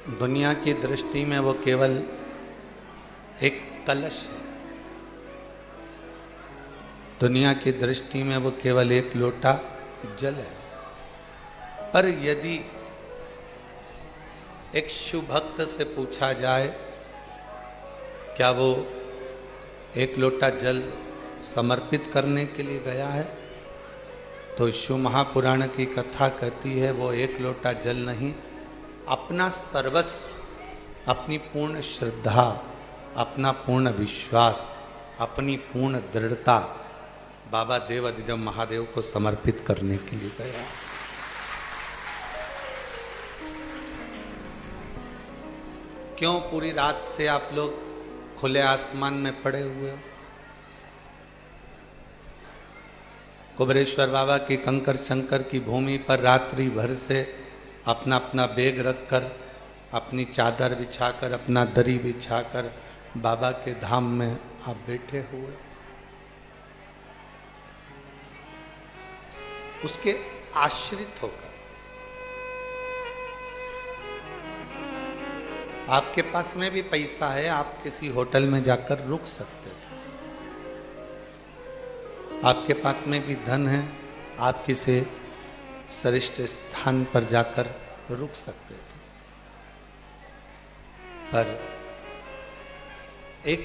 दुनिया की दृष्टि में वो केवल एक कलश है। दुनिया की दृष्टि में वो केवल एक लोटा जल है। पर यदि एक शिव भक्त से पूछा जाए क्या वो एक लोटा जल समर्पित करने के लिए गया है, तो शिव महापुराण की कथा कहती है वो एक लोटा जल नहीं, अपना सर्वस्व, अपनी पूर्ण श्रद्धा, अपना पूर्ण विश्वास, अपनी पूर्ण दृढ़ता बाबा देव अधिदेव महादेव को समर्पित करने के लिए गया। क्यों पूरी रात से आप लोग खुले आसमान में पड़े हुए हो? कुबेरेश्वर बाबा की कंकर शंकर की भूमि पर रात्रि भर से अपना अपना बैग रखकर, अपनी चादर बिछाकर, अपना दरी बिछाकर बाबा के धाम में आप बैठे हुए। उसके आश्रित होकर आपके पास में भी पैसा है, आप किसी होटल में जाकर रुक सकते थे। आपके पास में भी धन है, आप किसी श्रेष्ठ स्थान पर जाकर रुक सकते थे। पर एक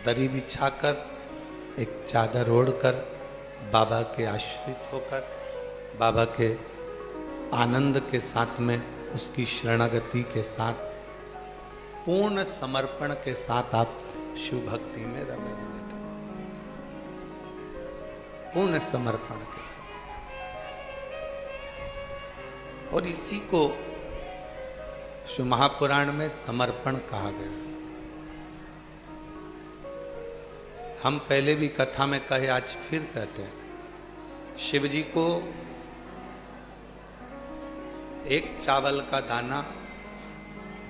दरी बिछाकर, एक चादर ओढ़कर, बाबा के आश्रित होकर, बाबा के आनंद के साथ में, उसकी शरणागति के साथ, पूर्ण समर्पण के साथ आप शिव भक्ति में रमे हुए थे। पूर्ण समर्पण के साथ। और इसी को शिव महापुराण में समर्पण कहा गया। हम पहले भी कथा में कहे, आज फिर कहते हैं, शिव जी को एक चावल का दाना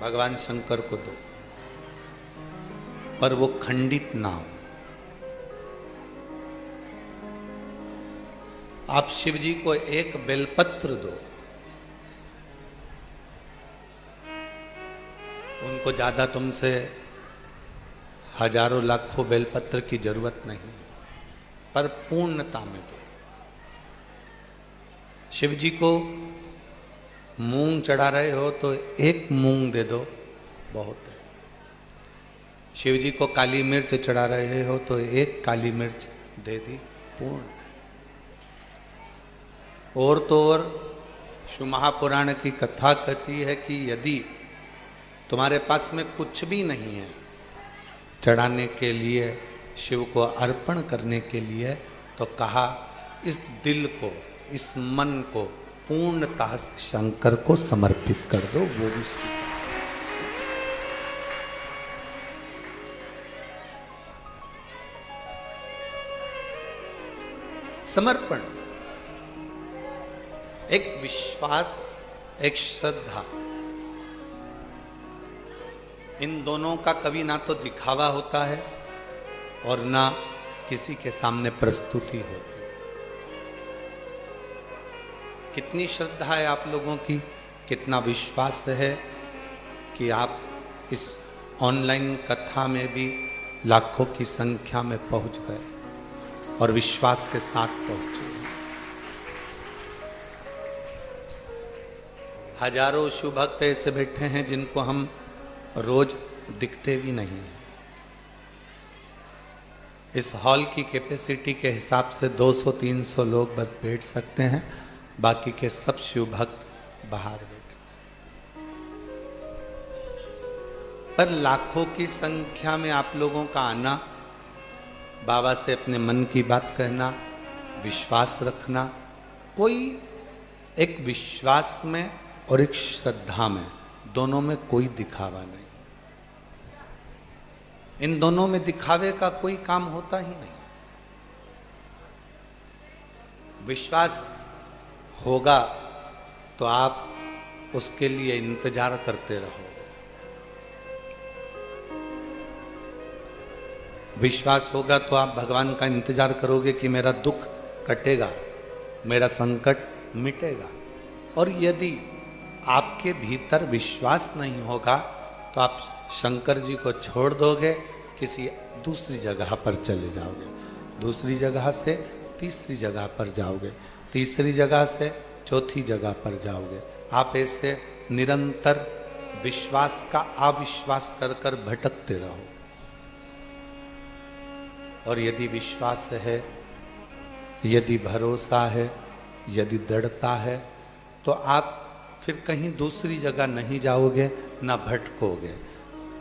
भगवान शंकर को दो, पर वो खंडित ना हो। आप शिव जी को एक बेलपत्र दो, उनको ज्यादा तुमसे हजारों लाखों बेलपत्र की जरूरत नहीं, पर पूर्णता में दो। शिव जी को मूंग चढ़ा रहे हो तो एक मूंग दे दो, बहुत है। शिव जी को काली मिर्च चढ़ा रहे हो तो एक काली मिर्च दे दी, पूर्ण है। और तो और शिव महापुराण की कथा कहती है कि यदि तुम्हारे पास में कुछ भी नहीं है चढ़ाने के लिए, शिव को अर्पण करने के लिए, तो कहा इस दिल को, इस मन को पूर्णतः शंकर को समर्पित कर दो, वो भी स्वीकार। समर्पण, एक विश्वास, एक श्रद्धा, इन दोनों का कभी ना तो दिखावा होता है और ना किसी के सामने प्रस्तुति होती। कितनी श्रद्धा है आप लोगों की, कितना विश्वास है कि आप इस ऑनलाइन कथा में भी लाखों की संख्या में पहुंच गए और विश्वास के साथ पहुंचे। हजारों शिव भक्त ऐसे बैठे हैं जिनको हम रोज दिखते भी नहीं हैं। इस हॉल की कैपेसिटी के हिसाब से 200-300 लोग बस बैठ सकते हैं, बाकी के सब शिव भक्त बाहर बैठे। पर लाखों की संख्या में आप लोगों का आना, बाबा से अपने मन की बात कहना, विश्वास रखना, कोई एक विश्वास में और एक श्रद्धा में, दोनों में कोई दिखावा नहीं। इन दोनों में दिखावे का कोई काम होता ही नहीं। विश्वास होगा तो आप उसके लिए इंतजार करते रहो। विश्वास होगा तो आप भगवान का इंतजार करोगे कि मेरा दुख कटेगा, मेरा संकट मिटेगा। और यदि आपके भीतर विश्वास नहीं होगा तो आप शंकर जी को छोड़ दोगे, किसी दूसरी जगह पर चले जाओगे, दूसरी जगह से तीसरी जगह पर जाओगे, तीसरी जगह से चौथी जगह पर जाओगे। आप ऐसे निरंतर विश्वास का अविश्वास कर कर भटकते रहो। और यदि विश्वास है, यदि भरोसा है, यदि दृढ़ता है, तो आप फिर कहीं दूसरी जगह नहीं जाओगे, ना भटकोगे।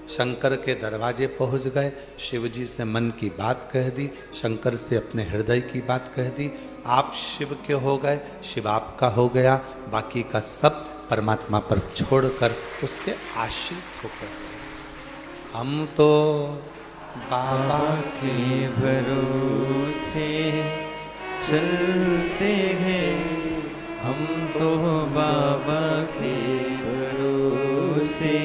शंकर के दरवाजे पहुंच गए, शिव जी से मन की बात कह दी, शंकर से अपने हृदय की बात कह दी, आप शिव के हो गए, शिव आपका हो गया, बाकी का सब परमात्मा पर छोड़कर उसके आश्रित होकर हम तो बाबा के भरोसे चलते हैं, हम तो बाबा के भरोसे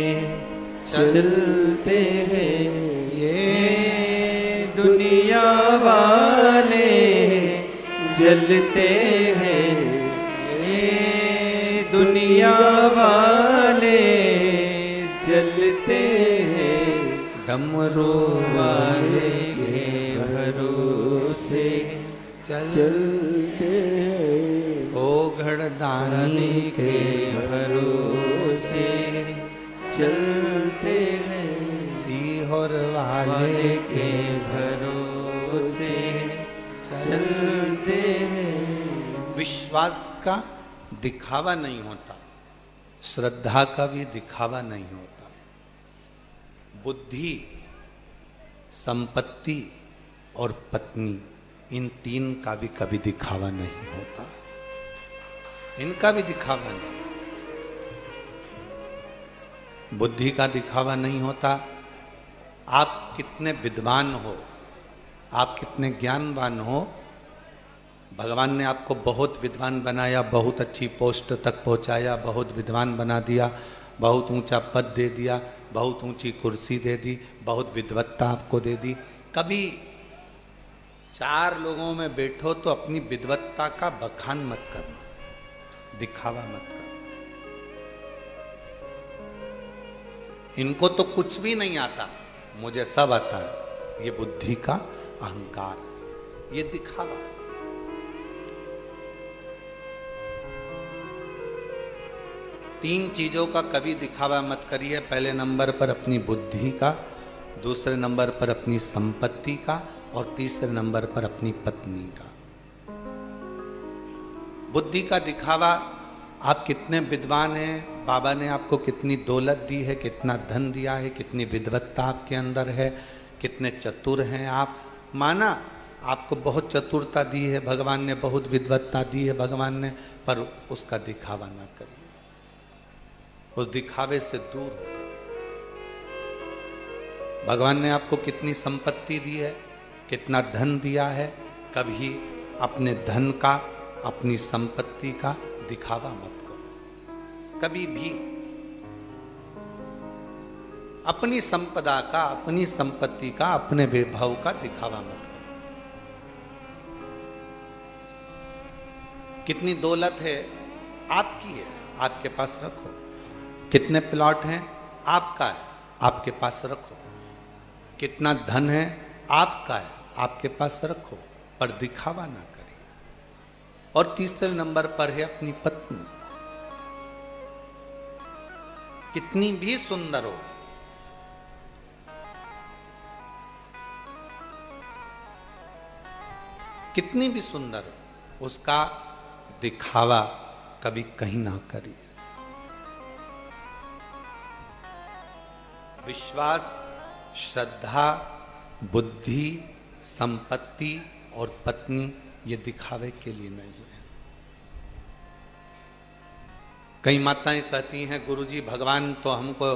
चलते हैं। ये दुनिया वाले जलते हैं, ये दुनिया वाले जलते हैं, डमरू वाले के भरोसे चलते हैं, ओ घड़दानी के भरोसे चलते हैं, सीहोर वाले के भरोसे चलते हैं। विश्वास का दिखावा नहीं होता, श्रद्धा का भी दिखावा नहीं होता। बुद्धि, संपत्ति और पत्नी, इन तीन का भी कभी दिखावा नहीं होता, इनका भी दिखावा नहीं। बुद्धि का दिखावा नहीं होता। आप कितने विद्वान हो, आप कितने ज्ञानवान हो, भगवान ने आपको बहुत विद्वान बनाया, बहुत अच्छी पोस्ट तक पहुंचाया, बहुत विद्वान बना दिया, बहुत ऊंचा पद दे दिया, बहुत ऊंची कुर्सी दे दी, बहुत विद्वत्ता आपको दे दी। कभी चार लोगों में बैठो तो अपनी विद्वत्ता का बखान मत करना, दिखावा मत करना। इनको तो कुछ भी नहीं आता, मुझे सब आता है। ये बुद्धि का अहंकार, ये दिखावा। तीन चीजों का कभी दिखावा मत करिए। पहले नंबर पर अपनी बुद्धि का, दूसरे नंबर पर अपनी संपत्ति का, और तीसरे नंबर पर अपनी पत्नी का। बुद्धि का दिखावा, आप कितने विद्वान हैं, बाबा ने आपको कितनी दौलत दी है, कितना धन दिया है, कितनी विद्वत्ता आपके अंदर है, कितने चतुर हैं आप। माना आपको बहुत चतुरता दी है भगवान ने, बहुत विद्वत्ता दी है भगवान ने, पर उसका दिखावा ना करिए, उस दिखावे से दूर हो गए। भगवान ने आपको कितनी संपत्ति दी है, कितना धन दिया है, कभी अपने धन का, अपनी संपत्ति का दिखावा मत करो। कभी भी अपनी संपदा का, अपनी संपत्ति का, अपने वैभव का दिखावा मत करो। कितनी दौलत है आपकी है, आपके पास रखो। कितने प्लॉट हैं आपका है, आपके पास रखो। कितना धन है आपका है, आपके पास रखो, पर दिखावा ना करिए। और तीसरे नंबर पर है अपनी पत्नी। कितनी भी सुंदर हो, कितनी भी सुंदर हो, उसका दिखावा कभी कहीं ना करिए। विश्वास, श्रद्धा, बुद्धि, संपत्ति और पत्नी, ये दिखावे के लिए नहीं है। कई माताएं कहती हैं, गुरुजी भगवान तो हमको,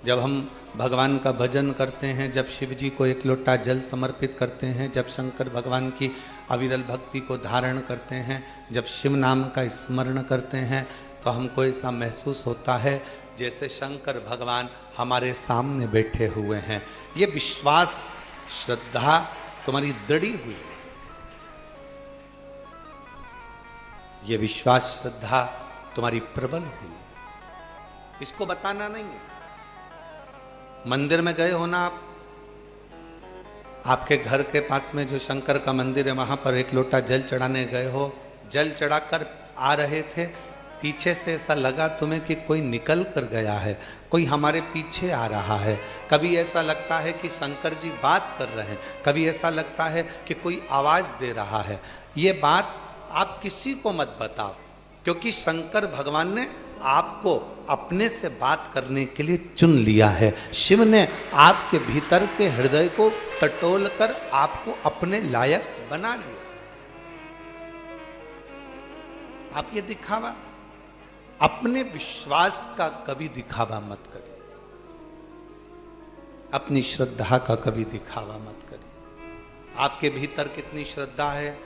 जब हम भगवान का भजन करते हैं, जब शिव जी को एक लोटा जल समर्पित करते हैं, जब शंकर भगवान की अविरल भक्ति को धारण करते हैं, जब शिव नाम का स्मरण करते हैं, तो हमको ऐसा महसूस होता है जैसे शंकर भगवान हमारे सामने बैठे हुए हैं। ये विश्वास, श्रद्धा तुम्हारी दृढ़ी हुई है। ये विश्वास, श्रद्धा तुम्हारी प्रबल हुई। इसको बताना नहीं है। मंदिर में गए हो ना आप, आपके घर के पास में जो शंकर का मंदिर है वहां पर एक लोटा जल चढ़ाने गए हो, जल चढ़ाकर आ रहे थे, पीछे से ऐसा लगा तुम्हें कि कोई निकल कर गया है, कोई हमारे पीछे आ रहा है। कभी ऐसा लगता है कि शंकर जी बात कर रहे हैं, कभी ऐसा लगता है कि कोई आवाज दे रहा है। ये बात आप किसी को मत बताओ, क्योंकि शंकर भगवान ने आपको अपने से बात करने के लिए चुन लिया है। शिव ने आपके भीतर के हृदय को टटोल कर आपको अपने लायक बना लिया। आप ये दिखावा, अपने विश्वास का कभी दिखावा मत करिए, अपनी श्रद्धा का कभी दिखावा मत करिए। आपके भीतर कितनी श्रद्धा है,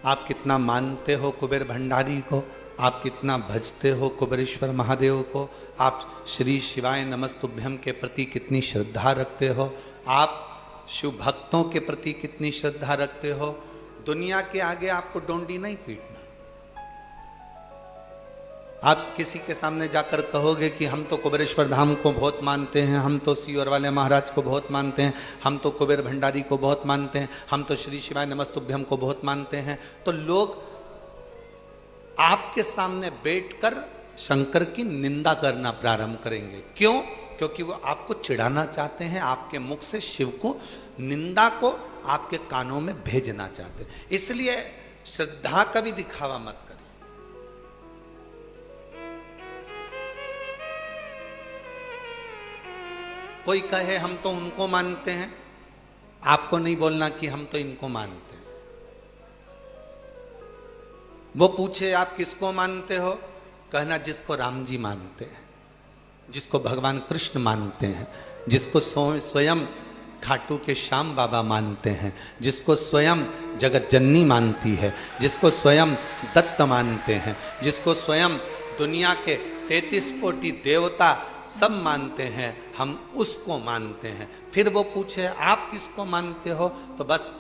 आप कितना मानते हो कुबेर भंडारी को, आप कितना भजते हो कुबेरेश्वर महादेव को, आप श्री शिवाय नमस्तुभ्यम के प्रति कितनी श्रद्धा रखते हो, आप शिव भक्तों के प्रति कितनी श्रद्धा रखते हो। दुनिया के आगे आपको डोंडी नहीं पीटना। आप किसी के सामने जाकर कहोगे कि हम तो कुबेरेश्वर धाम को बहुत मानते हैं, हम तो सीवर वाले महाराज को बहुत मानते हैं, हम तो कुबेर भंडारी को बहुत मानते हैं, हम तो श्री शिवाय नमस्तुभ्यम को बहुत मानते हैं, तो लोग आपके सामने बैठकर शंकर की निंदा करना प्रारंभ करेंगे। क्यों? क्योंकि वो आपको चिढ़ाना चाहते हैं, आपके मुख से शिव को, निंदा को आपके कानों में भेजना चाहते हैं। इसलिए श्रद्धा का भी दिखावा मत करें। कोई कहे हम तो उनको मानते हैं, आपको नहीं बोलना कि हम तो इनको मानते हैं। वो पूछे आप किसको मानते हो, कहना जिसको राम जी मानते हैं, जिसको भगवान कृष्ण मानते हैं, जिसको स्वयं खाटू के श्याम बाबा मानते हैं, जिसको स्वयं जगत जननी मानती है, जिसको स्वयं दत्त मानते हैं, जिसको स्वयं दुनिया के 33 कोटि देवता सब मानते हैं, हम उसको मानते हैं। फिर वो पूछे आप किसको मानते हो, तो बस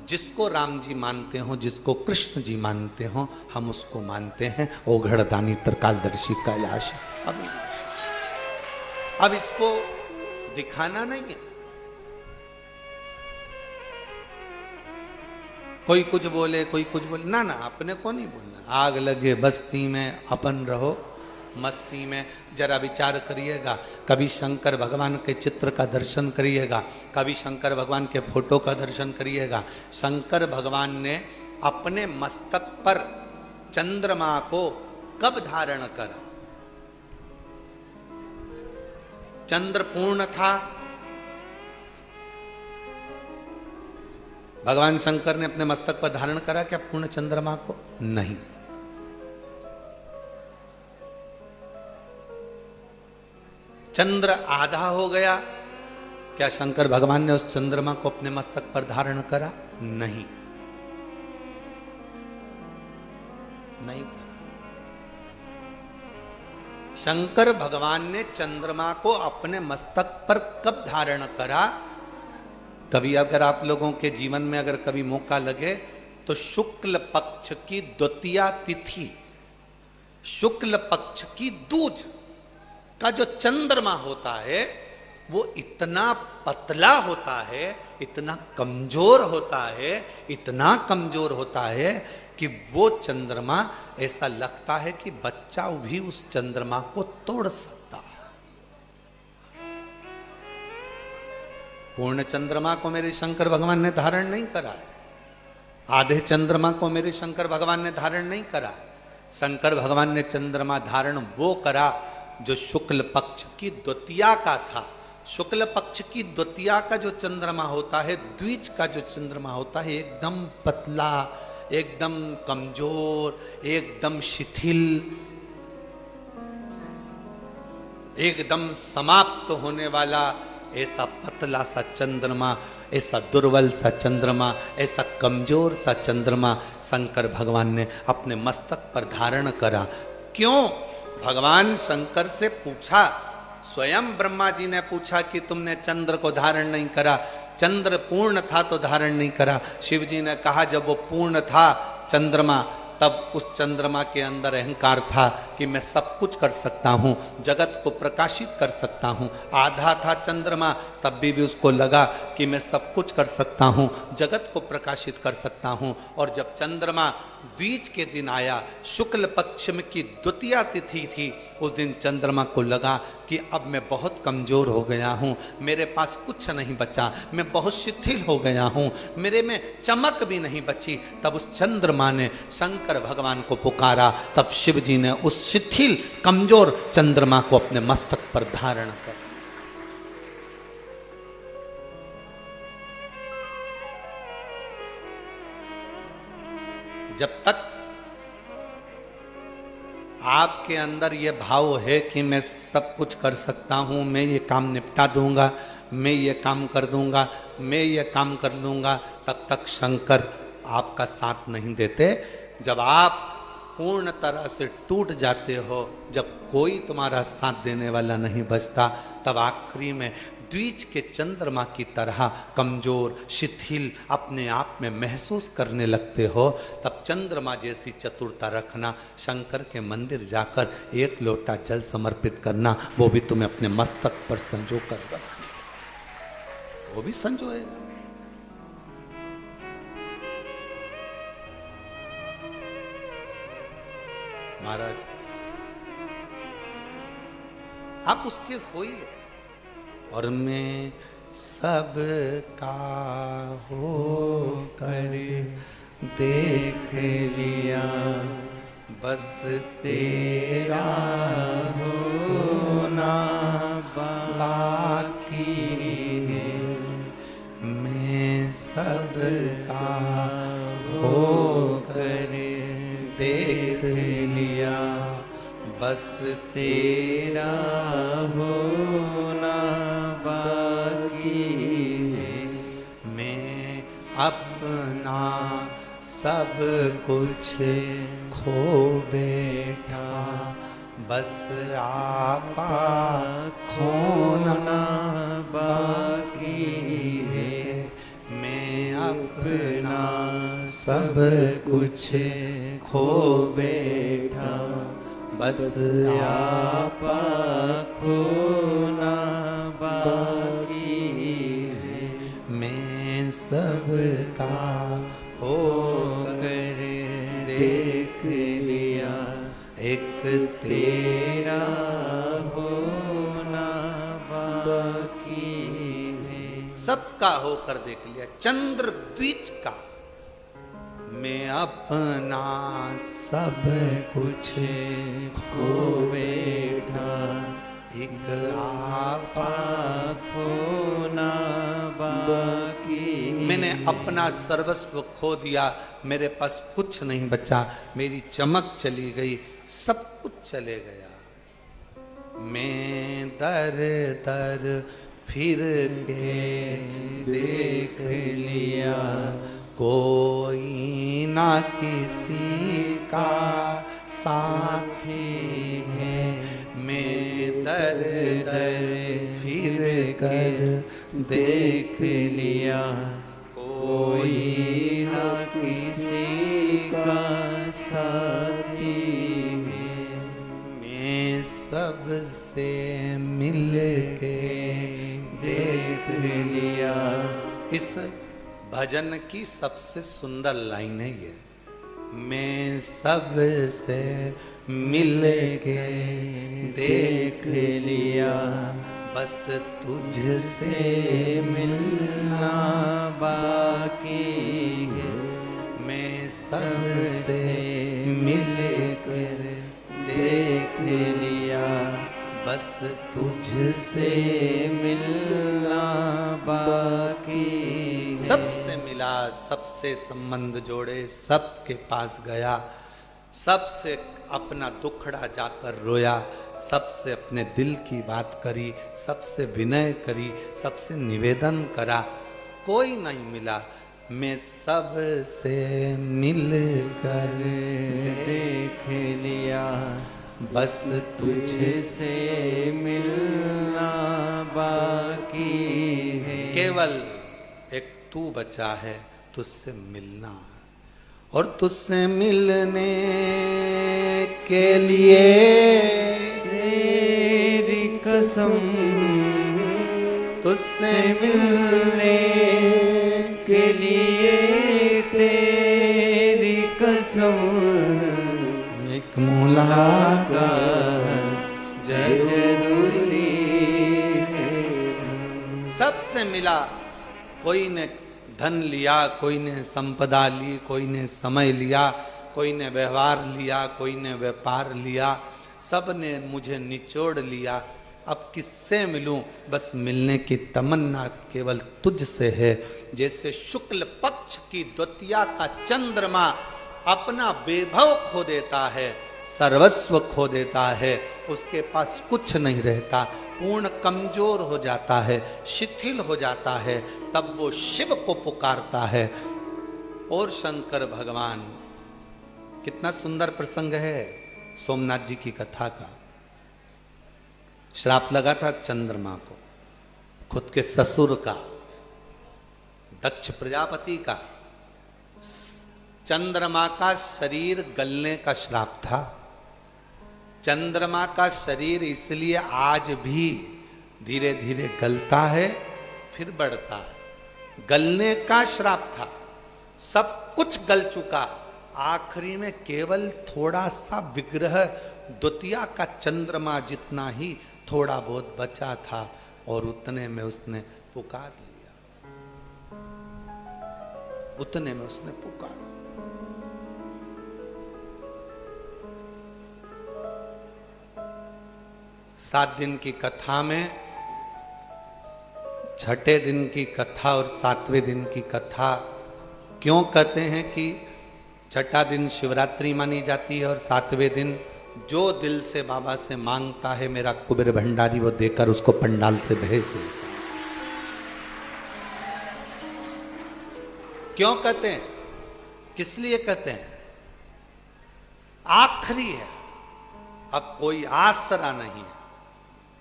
जिसको राम जी मानते हो, जिसको कृष्ण जी मानते हो, हम उसको मानते हैं। ओघड़दानी त्रिकालदर्शी कैलाश। अब इसको दिखाना नहीं है। कोई कुछ बोले, कोई कुछ बोले, ना ना, अपने को नहीं बोलना। आग लगे बस्ती में, अपन रहो मस्ती में। जरा विचार करिएगा, कभी शंकर भगवान के चित्र का दर्शन करिएगा, कभी शंकर भगवान के फोटो का दर्शन करिएगा। शंकर भगवान ने अपने मस्तक पर चंद्रमा को कब धारण करा? चंद्र पूर्ण था, भगवान शंकर ने अपने मस्तक पर धारण करा क्या पूर्ण चंद्रमा को? नहीं। चंद्र आधा हो गया, क्या शंकर भगवान ने उस चंद्रमा को अपने मस्तक पर धारण करा? नहीं, नहीं करा। शंकर भगवान ने चंद्रमा को अपने मस्तक पर कब धारण करा? कभी अगर आप लोगों के जीवन में अगर कभी मौका लगे तो शुक्ल पक्ष की द्वितीया तिथि, शुक्ल पक्ष की दूज का जो चंद्रमा होता है वो इतना पतला होता है, इतना कमजोर होता है, इतना कमजोर होता है कि वो चंद्रमा ऐसा लगता है कि बच्चा भी उस चंद्रमा को तोड़ सकता है। पूर्ण चंद्रमा को मेरे शंकर भगवान ने धारण नहीं करा है, आधे चंद्रमा को मेरे शंकर भगवान ने धारण नहीं करा। शंकर भगवान ने चंद्रमा धारण वो करा जो शुक्ल पक्ष की द्वितीया का था। शुक्ल पक्ष की द्वितीया का जो चंद्रमा होता है, द्विज का जो चंद्रमा होता है, एकदम पतला, एकदम कमजोर, एकदम शिथिल, एकदम समाप्त होने वाला, ऐसा पतला सा चंद्रमा, ऐसा दुर्बल सा चंद्रमा, ऐसा कमजोर सा चंद्रमा शंकर भगवान ने अपने मस्तक पर धारण करा। क्यों? भगवान शंकर से पूछा, स्वयं ब्रह्मा जी ने पूछा कि तुमने चंद्र को धारण नहीं करा, चंद्र पूर्ण था तो धारण नहीं करा। शिव जी ने कहा जब वो पूर्ण था चंद्रमा तब उस चंद्रमा के अंदर अहंकार था कि मैं सब कुछ कर सकता हूँ, जगत को प्रकाशित कर सकता हूँ। आधा था चंद्रमा, तब भी उसको लगा कि मैं सब कुछ कर सकता हूँ, जगत को प्रकाशित कर सकता हूँ। और जब चंद्रमा द्विज के दिन आया, शुक्ल पक्ष में की द्वितीया तिथि थी, उस दिन चंद्रमा को लगा कि अब मैं बहुत कमजोर हो गया हूँ, मेरे पास कुछ नहीं बचा, मैं बहुत शिथिल हो गया हूँ, मेरे में चमक भी नहीं बची। तब उस चंद्रमा ने शंकर भगवान को पुकारा। तब शिव जी ने उस शिथिल कमजोर चंद्रमा को अपने मस्तक पर धारण कर, जब तक आपके अंदर ये भाव है कि मैं सब कुछ कर सकता हूं, मैं ये काम निपटा दूंगा, मैं ये काम कर दूंगा, मैं ये काम कर लूंगा, तब तक शंकर आपका साथ नहीं देते। जब आप पूर्ण तरह से टूट जाते हो, जब कोई तुम्हारा साथ देने वाला नहीं बचता, तब आखिरी में द्विज के चंद्रमा की तरह कमजोर शिथिल अपने आप में महसूस करने लगते हो। तब चंद्रमा जैसी चतुरता रखना, शंकर के मंदिर जाकर एक लोटा जल समर्पित करना, वो भी तुम्हें अपने मस्तक पर संजो कर रखना, वो भी संजोएगा। महाराज आप उसके होइए, और मैं सब का हो कर देख लिया, बस तेरा होना बाकी है। मैं सब का हो कर देख लिया, बस तेरा होना बाकी है। मैं अपना सब कुछ खो बैठा, बस आपा खोना बाकी है। मैं अपना सब कुछ खो बैठा, बस आपा खोना बाकी है। मैं सब का हो कर देख लिया, एक तेरा होना बाकी है। सबका होकर देख लिया, चंद्र द्विज का। मैं अपना सब कुछ खो बैठा, एक आपा खोना बाकी। मैंने अपना सर्वस्व खो दिया, मेरे पास कुछ नहीं बचा, मेरी चमक चली गई, सब कुछ चले गया। मैं दर दर फिर के देख लिया, कोई ना किसी का साथी है। मैं दर दर फिर कर देख लिया, कोई ना किसी का साथी है। मैं सबसे मिल के देख लिया। इस भजन की सबसे सुंदर लाइन है ये, मैं सबसे मिल के देख लिया, बस तुझसे मिलना बाकी है। मैं सबसे मिल कर देख लिया, बस तुझसे मिलना बाकी। सबसे मिला, सबसे संबंध जोड़े, सबके पास गया, सबसे अपना दुखड़ा जाकर रोया, सबसे अपने दिल की बात करी, सबसे विनय करी, सबसे निवेदन करा, कोई नहीं मिला। मैं सबसे मिलकर देख लिया, बस तुझसे मिलना बाकी है। केवल एक तू बचा है, तुझसे मिलना। और तुझसे मिलने के लिए तेरी कसम, तुझसे मिलने के लिए तेरी कसम, एक मुलाकात जरूरी है। सबसे मिला। कोई ने धन लिया, कोई ने संपदा ली, कोई ने समय लिया, कोई ने व्यवहार लिया, कोई ने व्यापार लिया, सब ने मुझे निचोड़ लिया। अब किससे मिलूं? बस मिलने की तमन्ना केवल तुझसे है। जैसे शुक्ल पक्ष की द्वितीया का चंद्रमा अपना वैभव खो देता है, सर्वस्व खो देता है, उसके पास कुछ नहीं रहता, पूर्ण कमजोर हो जाता है, शिथिल हो जाता है, तब वो शिव को पुकारता है। और शंकर भगवान, कितना सुंदर प्रसंग है सोमनाथ जी की कथा का। श्राप लगा था चंद्रमा को, खुद के ससुर का, दक्ष प्रजापति का। चंद्रमा का शरीर गलने का श्राप था। चंद्रमा का शरीर इसलिए आज भी धीरे धीरे गलता है, फिर बढ़ता है। गलने का श्राप था, सब कुछ गल चुका, आखिरी में केवल थोड़ा सा विग्रह द्वितीया का चंद्रमा जितना ही थोड़ा बहुत बचा था, और उतने में उसने पुकार लिया, उतने में उसने पुकार। 7 दिन की कथा में छठे दिन की कथा और 7वें दिन की कथा क्यों कहते हैं कि छठा दिन शिवरात्रि मानी जाती है और 7वें दिन जो दिल से बाबा से मांगता है मेरा कुबेर भंडारी वो देकर उसको पंडाल से भेज देता है। क्यों कहते हैं, किस लिए कहते हैं? आखिरी है, अब कोई आसरा नहीं है,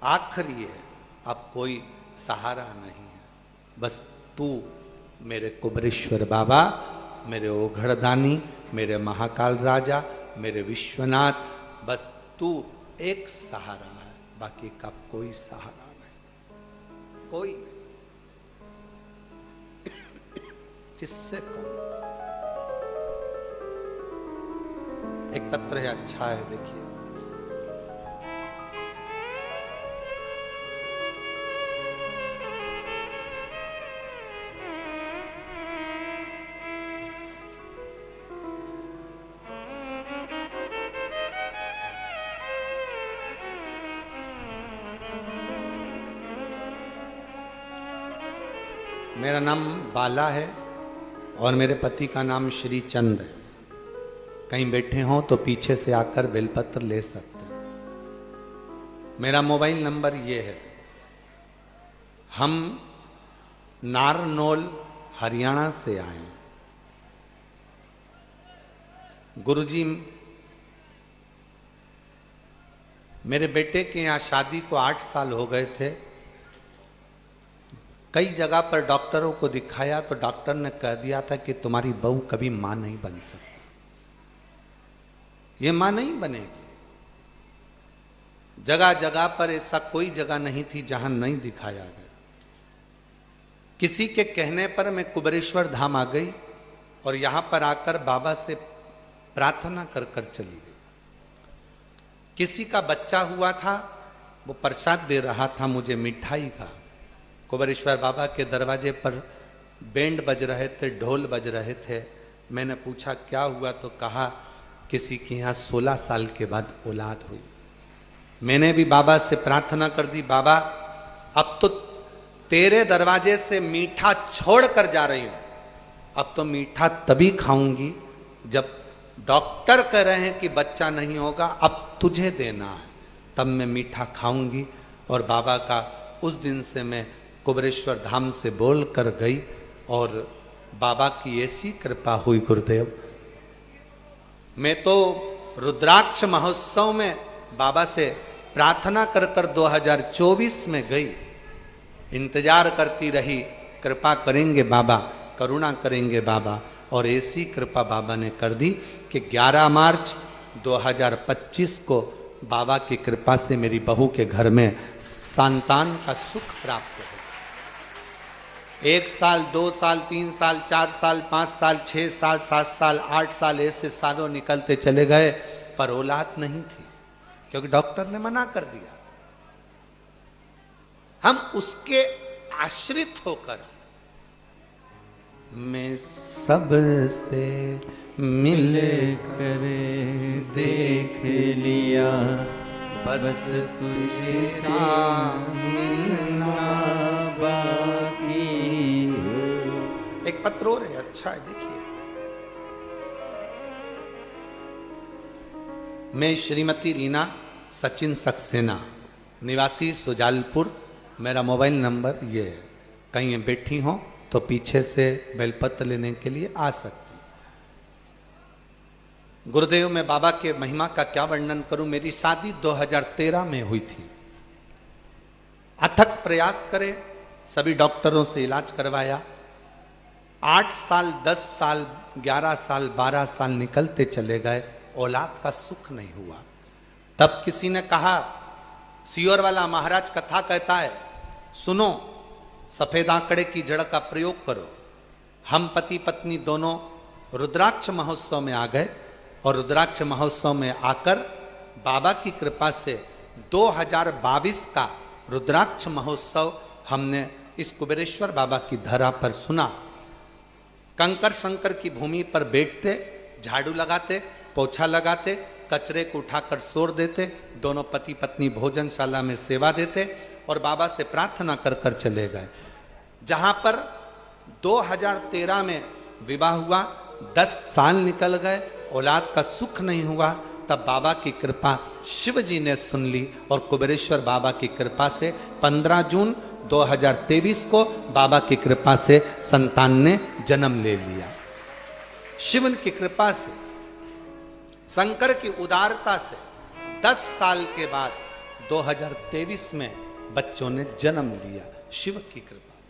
आखिरी है, अब कोई सहारा नहीं है। बस तू मेरे कुबरेश्वर बाबा, मेरे ओघड़दानी, मेरे महाकाल राजा, मेरे विश्वनाथ, बस तू एक सहारा है, बाकी का कोई सहारा नहीं, कोई किससे कौन। एक पत्र है, अच्छा है, देखिए। मेरा नाम बाला है और मेरे पति का नाम श्री चंद है। कहीं बैठे हों तो पीछे से आकर बेलपत्र ले सकते हैं। मेरा मोबाइल नंबर ये है। हम नारनौल हरियाणा से आए। गुरुजी, मेरे बेटे के यहाँ शादी को 8 साल हो गए थे। कई जगह पर डॉक्टरों को दिखाया तो डॉक्टर ने कह दिया था कि तुम्हारी बहू कभी मां नहीं बन सकती, ये मां नहीं बनेगी। जगह जगह पर ऐसा कोई जगह नहीं थी जहां नहीं दिखाया गया। किसी के कहने पर मैं कुबरेश्वर धाम आ गई और यहां पर आकर बाबा से प्रार्थना कर कर चली गई। किसी का बच्चा हुआ था, वो प्रसाद दे रहा था मुझे मिठाई का। कुबरेश्वर बाबा के दरवाजे पर बैंड बज रहे थे, ढोल बज रहे थे। मैंने पूछा क्या हुआ, तो कहा किसी के यहाँ 16 साल के बाद औलाद हुई। मैंने भी बाबा से प्रार्थना कर दी, बाबा अब तो तेरे दरवाजे से मीठा छोड़ कर जा रही हूं, अब तो मीठा तभी खाऊंगी जब डॉक्टर कह रहे हैं कि बच्चा नहीं होगा, अब तुझे देना है, तब मैं मीठा खाऊंगी। और बाबा का उस दिन से मैं कुबरेश्वर धाम से बोल कर गई और बाबा की ऐसी कृपा हुई गुरुदेव। मैं तो रुद्राक्ष महोत्सव में बाबा से प्रार्थना कर कर 2024 में गई, इंतजार करती रही, कृपा करेंगे बाबा, करुणा करेंगे बाबा। और ऐसी कृपा बाबा ने कर दी कि 11 मार्च 2025 को बाबा की कृपा से मेरी बहू के घर में संतान का सुख प्राप्त हो। 1 साल, 2 साल, 3 साल, 4 साल, 5 साल, 6 साल, 7 साल, 8 साल ऐसे सालों निकलते चले गए, पर औलाद नहीं थी, क्योंकि डॉक्टर ने मना कर दिया। हम उसके आश्रित होकर मैं सबसे मिल कर देख लिया, बस तुझसे मिलना बाकी। एक पत्र और है, अच्छा है, देखिए। मैं श्रीमती रीना सचिन सक्सेना, निवासी सुजालपुर, मेरा मोबाइल नंबर ये है। कहीं बैठी हो तो पीछे से बेलपत्र लेने के लिए आ सकती। गुरुदेव, मैं बाबा के महिमा का क्या वर्णन करूं। मेरी शादी 2013 में हुई थी। अथक प्रयास करे, सभी डॉक्टरों से इलाज करवाया। 8 साल, 10 साल, 11 साल, 12 साल निकलते चले गए, औलाद का सुख नहीं हुआ। तब किसी ने कहा, सियोर वाला महाराज कथा कहता है, सुनो, सफेद आंकड़े की जड़ का प्रयोग करो। हम पति पत्नी दोनों रुद्राक्ष महोत्सव में आ गए और रुद्राक्ष महोत्सव में आकर बाबा की कृपा से 2022 का रुद्राक्ष महोत्सव हमने इस कुबेरेश्वर बाबा की धरा पर सुना। कंकर शंकर की भूमि पर बैठते, झाड़ू लगाते, पोछा लगाते, कचरे को उठाकर सोर देते, दोनों पति पत्नी भोजनशाला में सेवा देते और बाबा से प्रार्थना कर कर चले गए। जहां पर 2013 में विवाह हुआ, 10 साल निकल गए, औलाद का सुख नहीं हुआ। तब बाबा की कृपा शिव जी ने सुन ली और कुबेरेश्वर बाबा की कृपा से 15 जून 2023 को बाबा की कृपा से संतान ने जन्म ले लिया। शिव की कृपा से, शंकर की उदारता से 10 साल के बाद 2023 में बच्चों ने जन्म लिया, शिव की कृपा से।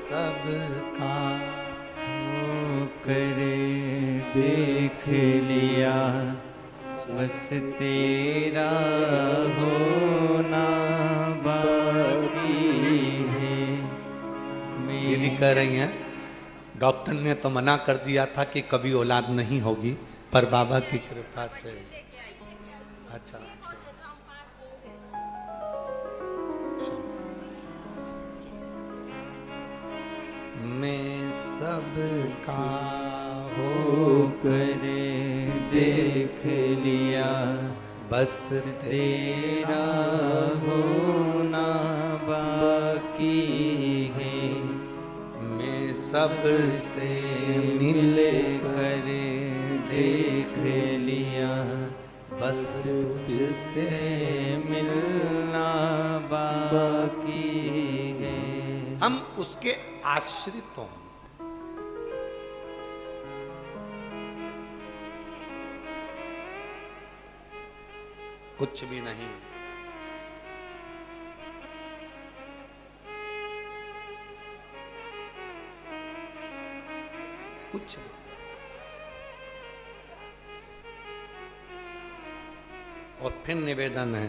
सबका करे देख लिया, बस तेरा होना बाकी है। दीदी कह रही हैं, डॉक्टर ने तो मना कर दिया था कि कभी औलाद नहीं होगी, पर बाबा की कृपा से। अच्छा, मैं सबका हो करे देख लिया, बस तेरा होना बाकी है। मैं सबसे मिल कर देख लिया, बस तुझसे मिलना बाकी है। हम उसके आश्रित हों। कुछ भी नहीं, कुछ नहीं। और फिर निवेदन है,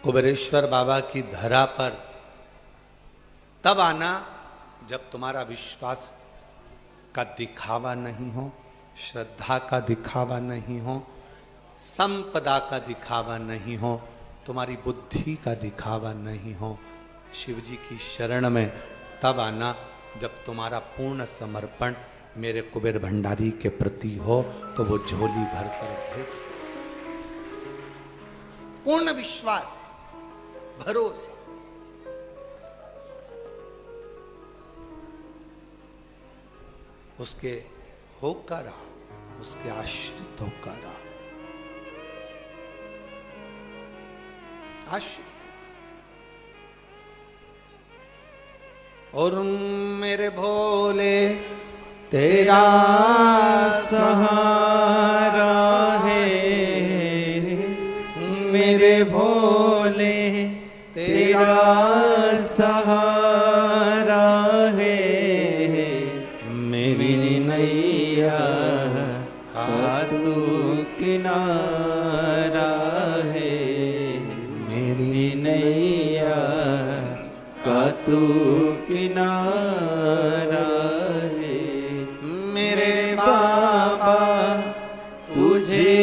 कुबेरेश्वर बाबा की धरा पर तब आना जब तुम्हारा विश्वास का दिखावा नहीं हो, श्रद्धा का दिखावा नहीं हो, संपदा का दिखावा नहीं हो, तुम्हारी बुद्धि का दिखावा नहीं हो। शिव जी की शरण में तब आना जब तुम्हारा पूर्ण समर्पण मेरे कुबेर भंडारी के प्रति हो, तो वो झोली भर कर दे। पूर्ण विश्वास, भरोसा। उसके होकर आओ, उसके आश्रित होकर आओ, आश्रित। और मेरे भोले तेरा सहारा है, मेरे भोले तेरा किनारा है, मेरी नैया का तू किनारा है। मेरे बाबा तुझे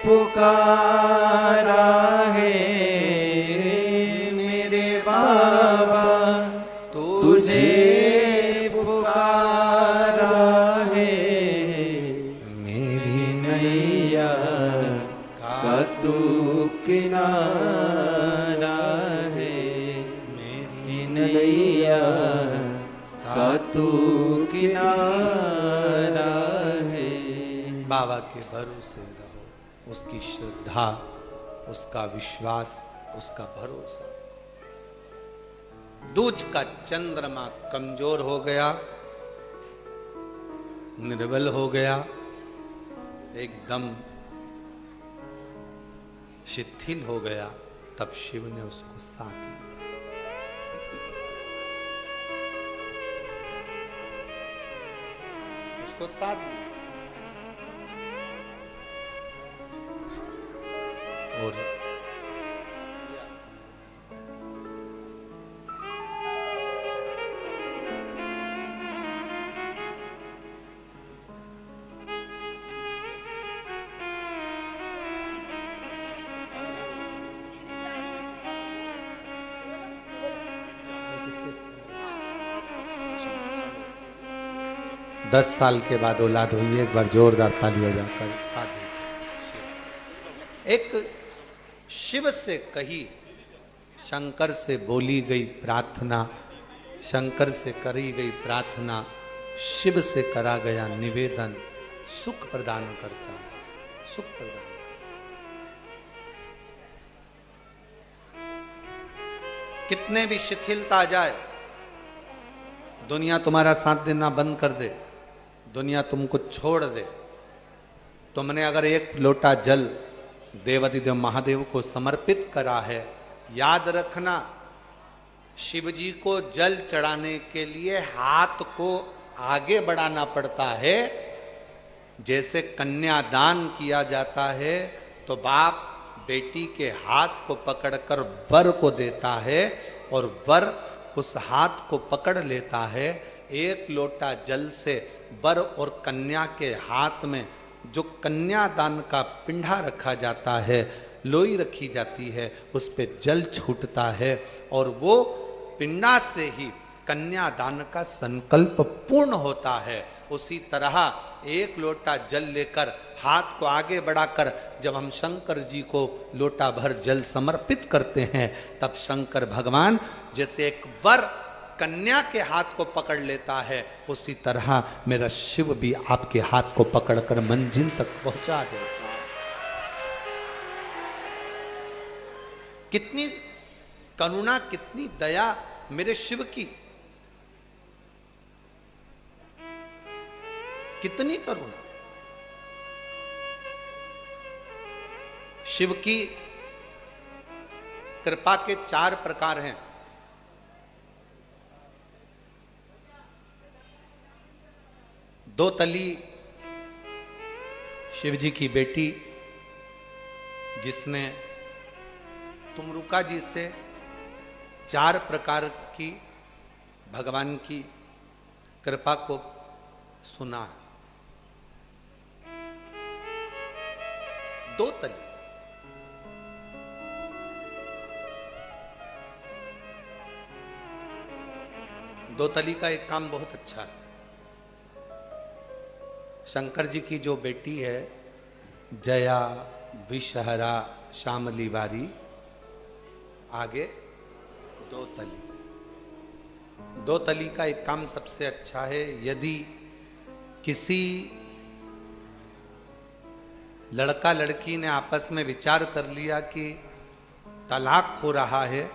पुकारा है, मेरे बाबा तुझे पुकारा है, मेरी नैया का तू किनारा है, मेरी नैया का तू किनारा है। बाबा के भरोसे रहो, उसकी श्रद्धा, उसका विश्वास, उसका भरोसा। दूज का चंद्रमा कमजोर हो गया, निर्बल हो गया, एकदम शिथिल हो गया, तब शिव ने उसको साथ लिया। उसको साथ लिया और 10 साल के बाद औलाद हुई। एक बार जोरदार ताली बजाकर साधु। एक शिव से कही, शंकर से बोली गई प्रार्थना, शंकर से करी गई प्रार्थना, शिव से करा गया निवेदन सुख प्रदान करता है, सुख प्रदान। कितने भी शिथिलता आ जाए, दुनिया तुम्हारा साथ देना बंद कर दे, दुनिया तुमको छोड़ दे, तुमने अगर एक लोटा जल देवाधिदेव महादेव को समर्पित करा है, याद रखना शिव जी को जल चढ़ाने के लिए हाथ को आगे बढ़ाना पड़ता है। जैसे कन्यादान किया जाता है तो बाप बेटी के हाथ को पकड़कर वर को देता है और वर उस हाथ को पकड़ लेता है। एक लोटा जल से वर और कन्या के हाथ में जो कन्यादान का पिंडा रखा जाता है, लोई रखी जाती है, उस पे जल छूटता है और वो पिंडा से ही कन्यादान का संकल्प पूर्ण होता है। उसी तरह एक लोटा जल लेकर हाथ को आगे बढ़ाकर जब हम शंकर जी को लोटा भर जल समर्पित करते हैं, तब शंकर भगवान जैसे एक वर कन्या के हाथ को पकड़ लेता है, उसी तरह मेरा शिव भी आपके हाथ को पकड़कर मंजिल तक पहुंचा देता है। कितनी करुणा, कितनी दया मेरे शिव की, कितनी करुणा। शिव की कृपा के 4 प्रकार हैं। दो तली शिव जी की बेटी, जिसने तुमरुका जी से 4 प्रकार की भगवान की कृपा को सुना है। 2 तली, दो तली का एक काम बहुत अच्छा है। शंकर जी की जो बेटी है जया, विषहरा, श्यामली बारी, आगे 2 तली। 2 तली का एक काम सबसे अच्छा है। यदि किसी लड़का लड़की ने आपस में विचार कर लिया कि तलाक हो रहा है,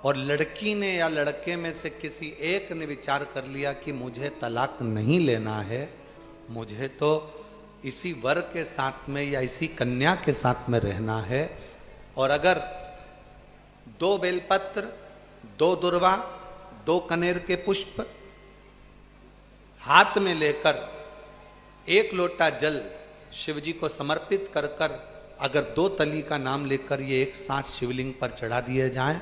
और लड़की ने या लड़के में से किसी एक ने विचार कर लिया कि मुझे तलाक नहीं लेना है, मुझे तो इसी वर के साथ में या इसी कन्या के साथ में रहना है, और अगर 2 बेलपत्र, 2 दुर्वा, 2 कनेर के पुष्प हाथ में लेकर 1 लोटा जल शिव जी को समर्पित कर कर अगर 2 तली का नाम लेकर ये एक साथ शिवलिंग पर चढ़ा दिए जाएं,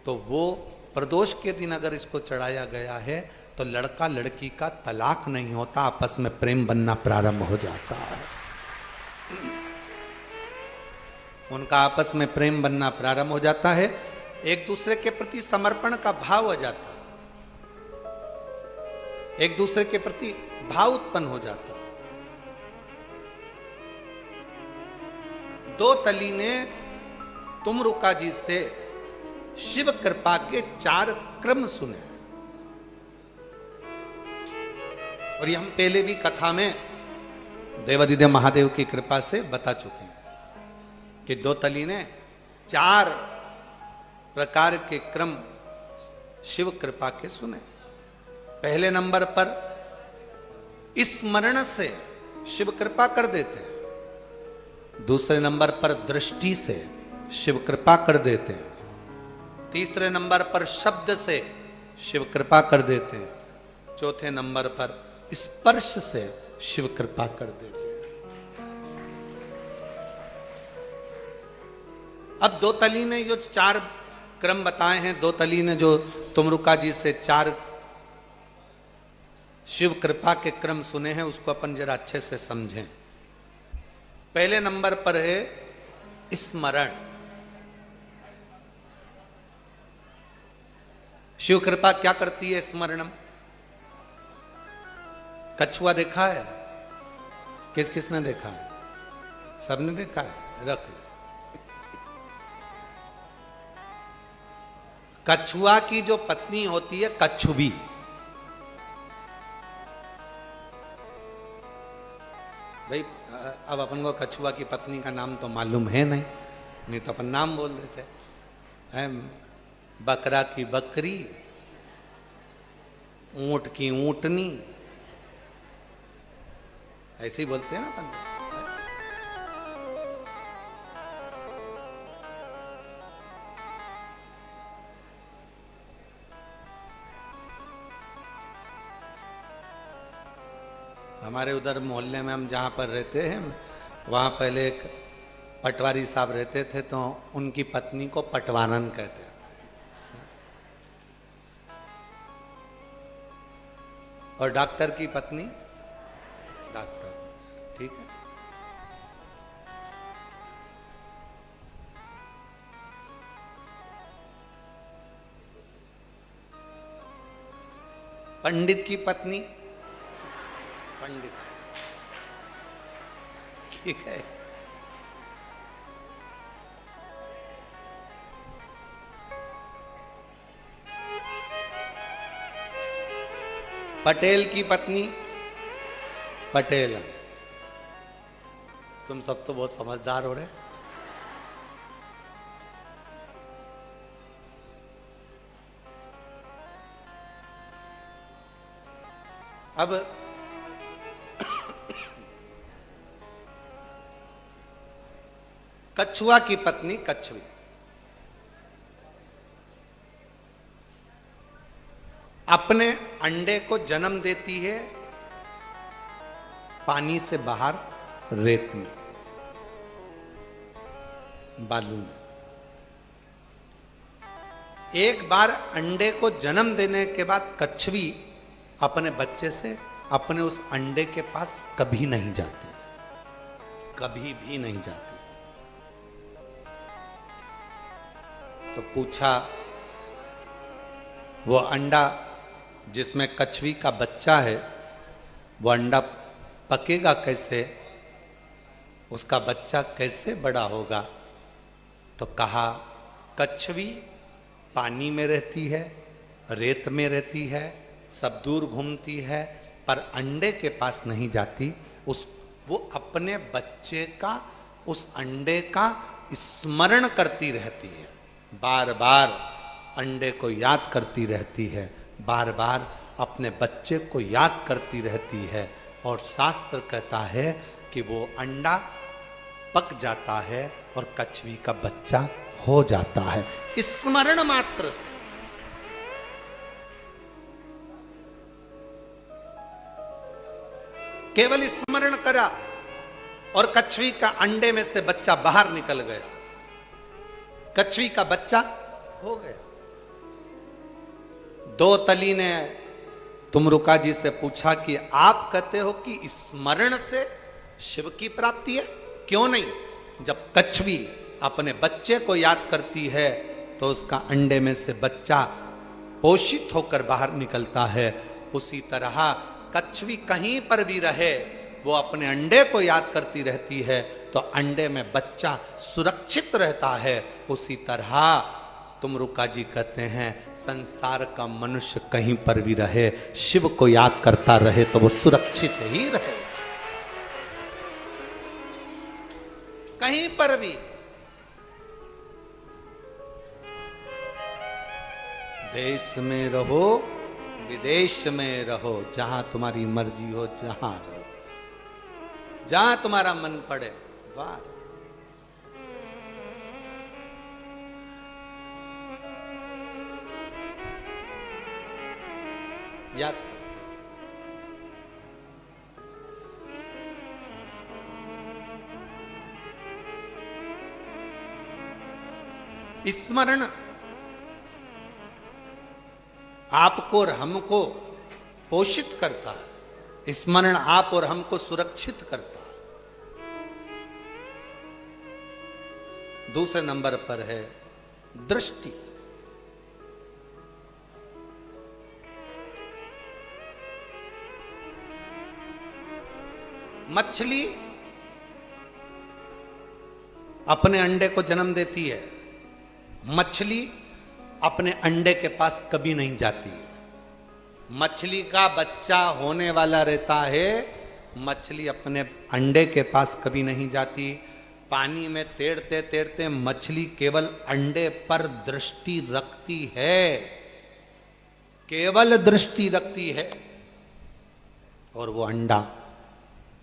तो वो प्रदोष के दिन अगर इसको चढ़ाया गया है तो लड़का लड़की का तलाक नहीं होता, आपस में प्रेम बनना प्रारंभ हो जाता है। उनका आपस में प्रेम बनना प्रारंभ हो जाता है, एक दूसरे के प्रति समर्पण का भाव हो जाता है, एक दूसरे के प्रति भाव उत्पन्न हो जाता है। 2 तली ने तुमरुका जी से शिव कृपा के 4 क्रम सुने, और ये हम पहले भी कथा में देवादिदेव महादेव की कृपा से बता चुके हैं कि 2 तली ने 4 प्रकार के क्रम शिव कृपा के सुने। पहले नंबर पर स्मरण से शिव कृपा कर देते हैं, दूसरे नंबर पर दृष्टि से शिव कृपा कर देते हैं, तीसरे नंबर पर शब्द से शिव कृपा कर देते हैं, चौथे नंबर पर स्पर्श से शिव कृपा कर देते हैं। अब 2 तली ने जो 4 क्रम बताए हैं, 2 तली ने जो तुमरुका जी से 4 शिव कृपा के क्रम सुने हैं, उसको अपन जरा अच्छे से समझें। पहले नंबर पर है स्मरण। शिव कृपा क्या करती है स्मरणम? कछुआ देखा है? किस किसने देखा है? सबने देखा है? रख लो। कछुआ की जो पत्नी होती है कछुबी, भाई अब अपन को कछुआ की पत्नी का नाम तो मालूम है नहीं तो अपन नाम बोल देते हैं। बकरा की बकरी, ऊंट की ऊंटनी, ऐसे ही बोलते हैं ना अपन। हमारे उधर मोहल्ले में हम जहाँ पर रहते हैं, वहाँ पहले एक पटवारी साहब रहते थे, तो उनकी पत्नी को पटवानन कहते हैं। और डॉक्टर की पत्नी डॉक्टर, ठीक है। पंडित की पत्नी पंडित, ठीक है। पटेल की पत्नी पटेल। तुम सब तो बहुत समझदार हो रहे। अब कछुआ की पत्नी कछुई, अपने अंडे को जन्म देती है पानी से बाहर, रेत में, बालू में। एक बार अंडे को जन्म देने के बाद कछुई अपने बच्चे से अपने उस अंडे के पास कभी नहीं जाती, कभी भी नहीं जाती। तो पूछा, वो अंडा जिसमें कछुई का बच्चा है, वो अंडा पकेगा कैसे, उसका बच्चा कैसे बड़ा होगा? तो कहा, कछुई पानी में रहती है, रेत में रहती है, सब दूर घूमती है, पर अंडे के पास नहीं जाती। वो अपने बच्चे का, उस अंडे का स्मरण करती रहती है, बार बार अंडे को याद करती रहती है, बार बार अपने बच्चे को याद करती रहती है। और शास्त्र कहता है कि वो अंडा पक जाता है और कछुई का बच्चा हो जाता है, स्मरण मात्र से। केवल स्मरण करा और कछवी का अंडे में से बच्चा बाहर निकल गया, कछवी का बच्चा हो गया। दो तली ने तुमरुका जी से पूछा कि आप कहते हो कि स्मरण से शिव की प्राप्ति है, क्यों नहीं? जब कछवी अपने बच्चे को याद करती है तो उसका अंडे में से बच्चा पोषित होकर बाहर निकलता है। उसी तरह कछवी कहीं पर भी रहे वो अपने अंडे को याद करती रहती है तो अंडे में बच्चा सुरक्षित रहता है। उसी तरह तुमरुका जी कहते हैं संसार का मनुष्य कहीं पर भी रहे, शिव को याद करता रहे तो वो सुरक्षित ही रहे, कहीं पर भी। देश में रहो विदेश में रहो, जहां तुम्हारी मर्जी हो जहां रहो, जहां तुम्हारा मन पड़े वाह। याद स्मरण आपको और हमको पोषित करता है, स्मरण आप और हमको सुरक्षित करता है। दूसरे नंबर पर है दृष्टि। मछली अपने अंडे को जन्म देती है, मछली अपने अंडे के पास कभी नहीं जाती। मछली का बच्चा होने वाला रहता है, मछली अपने अंडे के पास कभी नहीं जाती। पानी में तैरते तैरते मछली केवल अंडे पर दृष्टि रखती है, केवल दृष्टि रखती है, और वो अंडा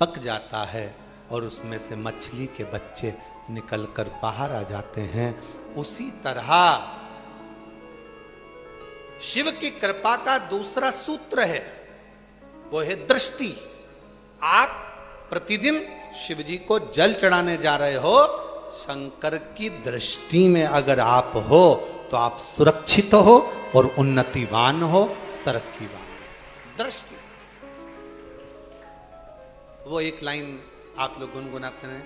पक जाता है और उसमें से मछली के बच्चे निकलकर बाहर आ जाते हैं। उसी तरह शिव की कृपा का दूसरा सूत्र है, वो है दृष्टि। आप प्रतिदिन शिव जी को जल चढ़ाने जा रहे हो, शंकर की दृष्टि में अगर आप हो तो आप सुरक्षित हो और उन्नतिवान हो, तरक्कीवान। दृष्टि, वो एक लाइन आप लोग गुनगुनाते हैं,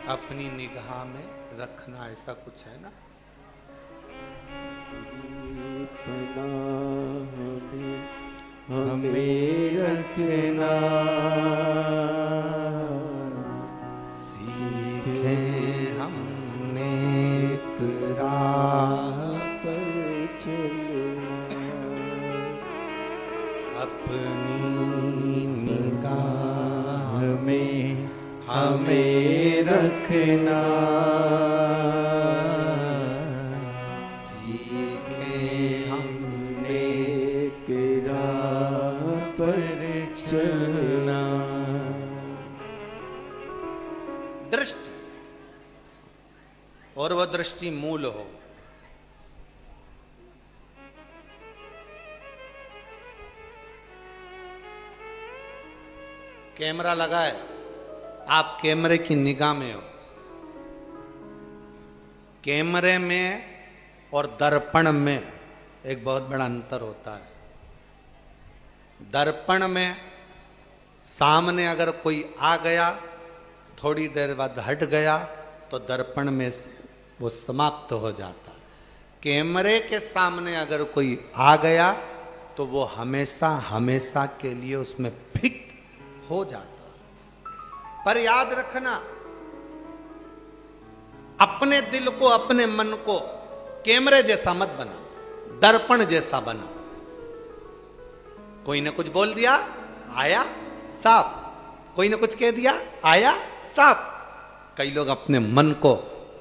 अपनी निगाह में रखना, ऐसा कुछ है ना। हमें रखना, सीखे हमने एक राह पर चलना, अपनी निगाह में हमें रखना, सीखे हमने एक राह पर चलना। दृष्टि, और वह दृष्टि मूल हो। कैमरा लगा है, आप कैमरे की निगाह में हो। कैमरे में और दर्पण में एक बहुत बड़ा अंतर होता है। दर्पण में सामने अगर कोई आ गया, थोड़ी देर बाद हट गया तो दर्पण में से वो समाप्त हो जाता। कैमरे के सामने अगर कोई आ गया तो वो हमेशा हमेशा के लिए उसमें फिट हो जाता। पर याद रखना, अपने दिल को, अपने मन को कैमरे जैसा मत बना, दर्पण जैसा बना। कोई ने कुछ बोल दिया, आया साफ, कोई ने कुछ कह दिया, आया साफ। कई लोग अपने मन को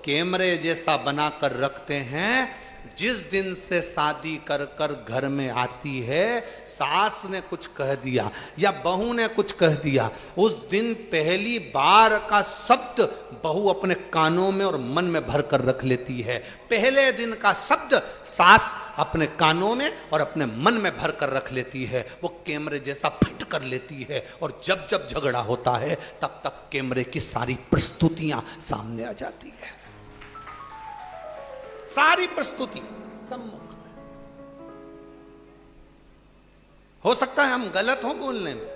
कैमरे जैसा बनाकर रखते हैं। जिस दिन से शादी कर कर घर में आती है, सास ने कुछ कह दिया या बहू ने कुछ कह दिया, उस दिन पहली बार का शब्द बहू अपने कानों में और मन में भर कर रख लेती है। पहले दिन का शब्द सास अपने कानों में और अपने मन में भर कर रख लेती है, वो कैमरे जैसा फिट कर लेती है, और जब जब झगड़ा होता है तब तब कैमरे की सारी प्रस्तुतियां सामने आ जाती है, सारी प्रस्तुति सम्मुख में। हो सकता है हम गलत हों बोलने में,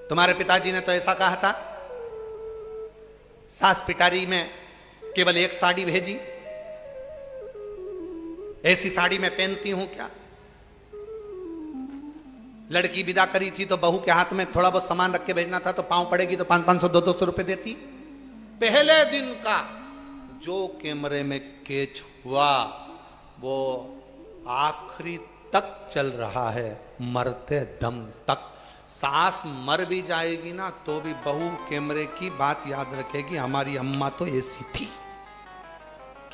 तुम्हारे पिताजी ने तो ऐसा कहा था, सास पिटारी में केवल एक साड़ी भेजी, ऐसी साड़ी मैं पहनती हूं क्या। लड़की विदा करी थी तो बहू के हाथ में थोड़ा बहुत सामान रख के भेजना था, तो पांव पड़ेगी तो 500 200 रुपए देती। पहले दिन का जो कैमरे में कैच हुआ वो आखिरी तक चल रहा है, मरते दम तक। सास मर भी जाएगी ना तो भी बहू कैमरे की बात याद रखेगी, हमारी अम्मा तो ऐसी थी।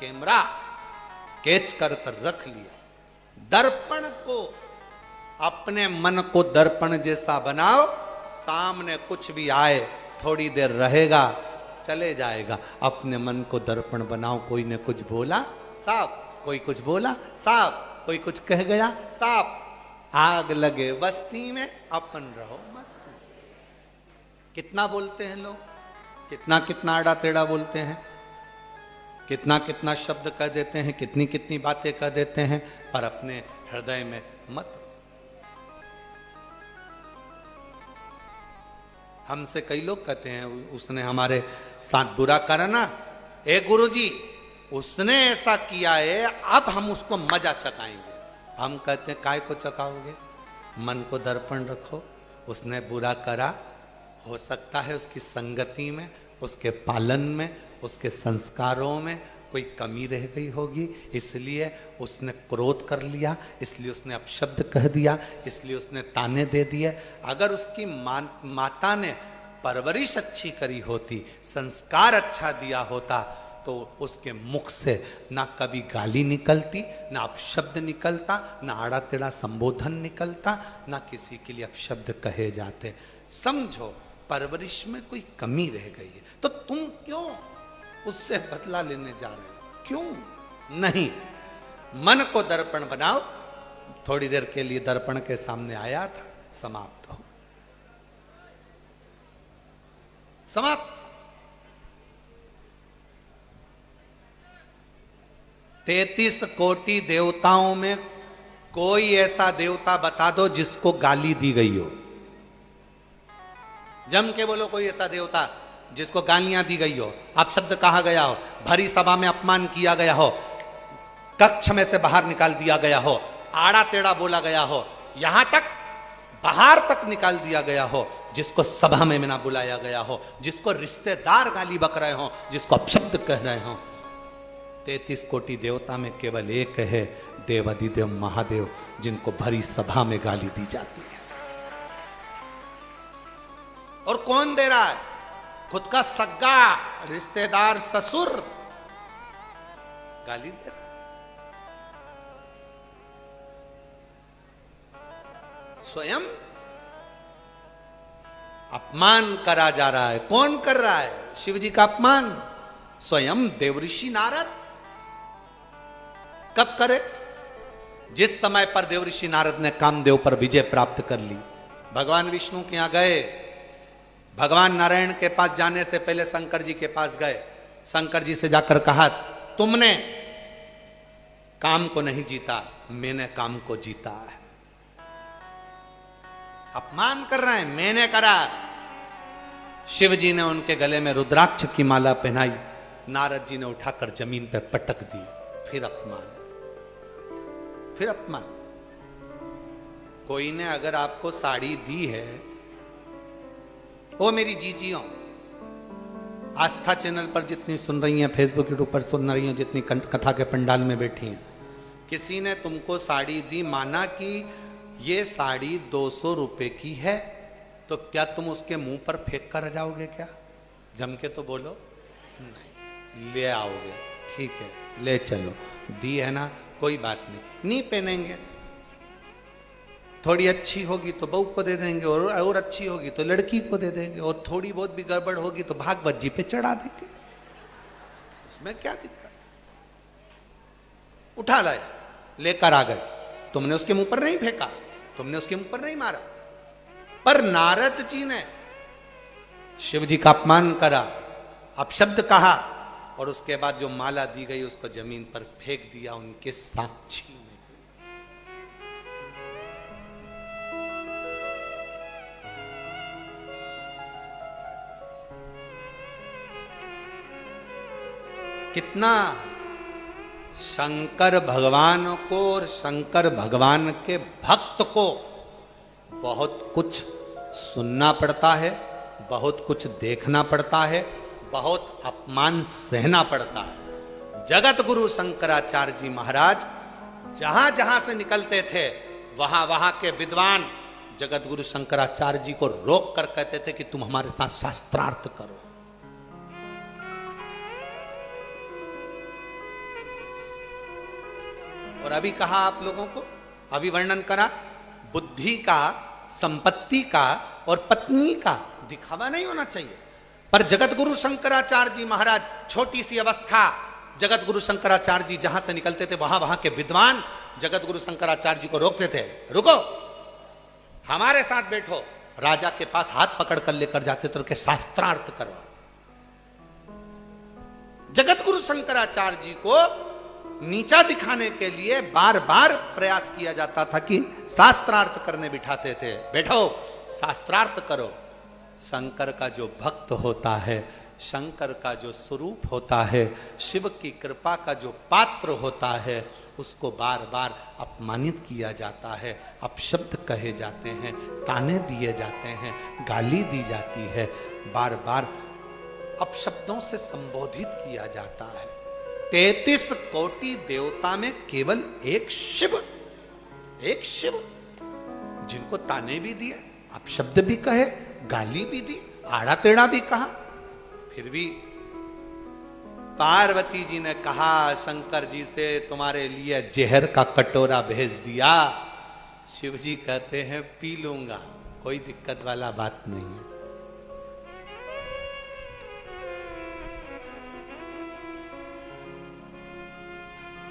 कैमरा कैच कर कर रख लिया। दर्पण को, अपने मन को दर्पण जैसा बनाओ, सामने कुछ भी आए थोड़ी देर रहेगा चले जाएगा। अपने मन को दर्पण बनाओ, कोई ने कुछ बोला साफ, कोई कुछ बोला साफ, कोई कुछ कह गया साफ। आग लगे बस्ती में अपन रहो मस्ती। कितना बोलते हैं लोग, कितना कितना आड़ा टेढ़ा बोलते हैं, कितना कितना शब्द कह देते हैं, कितनी कितनी बातें कह देते हैं, पर अपने हृदय में मत। हमसे कई लोग कहते हैं उसने हमारे साथ बुरा करा ना, ए गुरुजी उसने ऐसा किया है, अब हम उसको मजा चखाएंगे। हम कहते हैं काय को चखाओगे, मन को दर्पण रखो। उसने बुरा करा, हो सकता है उसकी संगति में, उसके पालन में, उसके संस्कारों में कोई कमी रह गई होगी, इसलिए उसने क्रोध कर लिया, इसलिए उसने अपशब्द कह दिया, इसलिए उसने ताने दे दिए। अगर उसकी माता ने परवरिश अच्छी करी होती, संस्कार अच्छा दिया होता, तो उसके मुख से ना कभी गाली निकलती, ना अपशब्द निकलता, ना आड़ा टेढ़ा संबोधन निकलता, ना किसी के लिए अपशब्द कहे जाते। समझो परवरिश में कोई कमी रह गई है, तो तुम क्यों उससे बदला लेने जा रहे हो? क्यों नहीं? मन को दर्पण बनाओ। थोड़ी देर के लिए दर्पण के सामने आया था, समाप्त हो, समाप्त। 33 कोटि देवताओं में कोई ऐसा देवता बता दो जिसको गाली दी गई हो। जम के बोलो कोई ऐसा देवता जिसको गालियां दी गई हो, अपशब्द कहा गया हो, भरी सभा में अपमान किया गया हो, कक्ष में से बाहर निकाल दिया गया हो, आड़ा टेढ़ा बोला गया हो, यहां तक बाहर तक निकाल दिया गया हो, जिसको सभा में ना बुलाया गया हो, जिसको रिश्तेदार गाली बक रहे हो, जिसको अपशब्द कह रहे हो। 33 कोटि देवता में केवल एक है, देवाधिदेव महादेव, जिनको भरी सभा में गाली दी जाती है। और कौन दे रहा है? खुद का सगा रिश्तेदार ससुर गाली दे रहा है। स्वयं अपमान करा जा रहा है। कौन कर रहा है शिव जी का अपमान? स्वयं देवऋषि नारद। कब करे? जिस समय पर देवऋषि नारद ने कामदेव पर विजय प्राप्त कर ली, भगवान विष्णु के यहां गए, भगवान नारायण के पास जाने से पहले शंकर जी के पास गए, शंकर जी से जाकर कहा, तुमने काम को नहीं जीता, मैंने काम को जीता है। अपमान कर रहे हैं, मैंने करा। शिव जी ने उनके गले में रुद्राक्ष की माला पहनाई, नारद जी ने उठाकर जमीन पर पटक दी। फिर अपमान, फिर अपमान। कोई ने अगर आपको साड़ी दी है, ओ मेरी जीजियों, आस्था चैनल पर जितनी सुन रही हैं, फेसबुक यूट्यूब पर सुन रही हैं, जितनी कथा के पंडाल में बैठी हैं, किसी ने तुमको साड़ी दी, माना कि ये साड़ी 200 रुपए की है, तो क्या तुम उसके मुंह पर फेंक कर जाओगे क्या? जम के तो बोलो नहीं, ले आओगे, ठीक है ले चलो, दी है ना, कोई बात नहीं पहनेंगे। थोड़ी अच्छी होगी तो बहू को दे देंगे, और अच्छी होगी तो लड़की को दे देंगे, और थोड़ी बहुत भी गड़बड़ होगी तो भागवत जी पे चढ़ा देंगे। इसमें क्या दिक्कत? उठा लाए, लेकर आ गए। तुमने उसके मुंह पर नहीं फेंका, तुमने उसके मुंह पर नहीं मारा, पर नारद जी ने शिव जी का अपमान करा, अपशब्द कहा, और उसके बाद जो माला दी गई उसको जमीन पर फेंक दिया उनके साक्षी में। कितना शंकर भगवान को और शंकर भगवान के भक्त को बहुत कुछ सुनना पड़ता है, बहुत कुछ देखना पड़ता है, बहुत अपमान सहना पड़ता है। जगत गुरु शंकराचार्य जी महाराज जहां जहां से निकलते थे वहां वहां के विद्वान जगत गुरु शंकराचार्य जी को रोक कर कहते थे कि तुम हमारे साथ शास्त्रार्थ करो। और अभी कहा आप लोगों को, अभी वर्णन करा, बुद्धि का, संपत्ति का और पत्नी का दिखावा नहीं होना चाहिए। पर जगत गुरु शंकराचार्य जी महाराज छोटी सी अवस्था, जगत गुरु शंकराचार्य जी जहां से निकलते थे वहां वहां के विद्वान जगत गुरु शंकराचार्य जी को रोकते थे, रुको, हमारे साथ बैठो। राजा के पास हाथ पकड़ कर लेकर जाते थे कि शास्त्रार्थ करो। जगत गुरु शंकराचार्य जी को नीचा दिखाने के लिए बार बार प्रयास किया जाता था कि शास्त्रार्थ करने बिठाते थे, बैठो शास्त्रार्थ करो। शंकर का जो भक्त होता है, शंकर का जो स्वरूप होता है, शिव की कृपा का जो पात्र होता है, उसको बार बार अपमानित किया जाता है, अपशब्द कहे जाते हैं, ताने दिए जाते हैं, गाली दी जाती है, बार बार अपशब्दों से संबोधित किया जाता है। 33 कोटि देवता में केवल एक शिव जिनको ताने भी दिए, अपशब्द भी कहे, गाली भी दी, आड़ा टेढ़ा भी कहा, फिर भी पार्वती जी ने कहा शंकर जी से तुम्हारे लिए जहर का कटोरा भेज दिया। शिव जी कहते हैं पी लूंगा, कोई दिक्कत वाला बात नहीं है।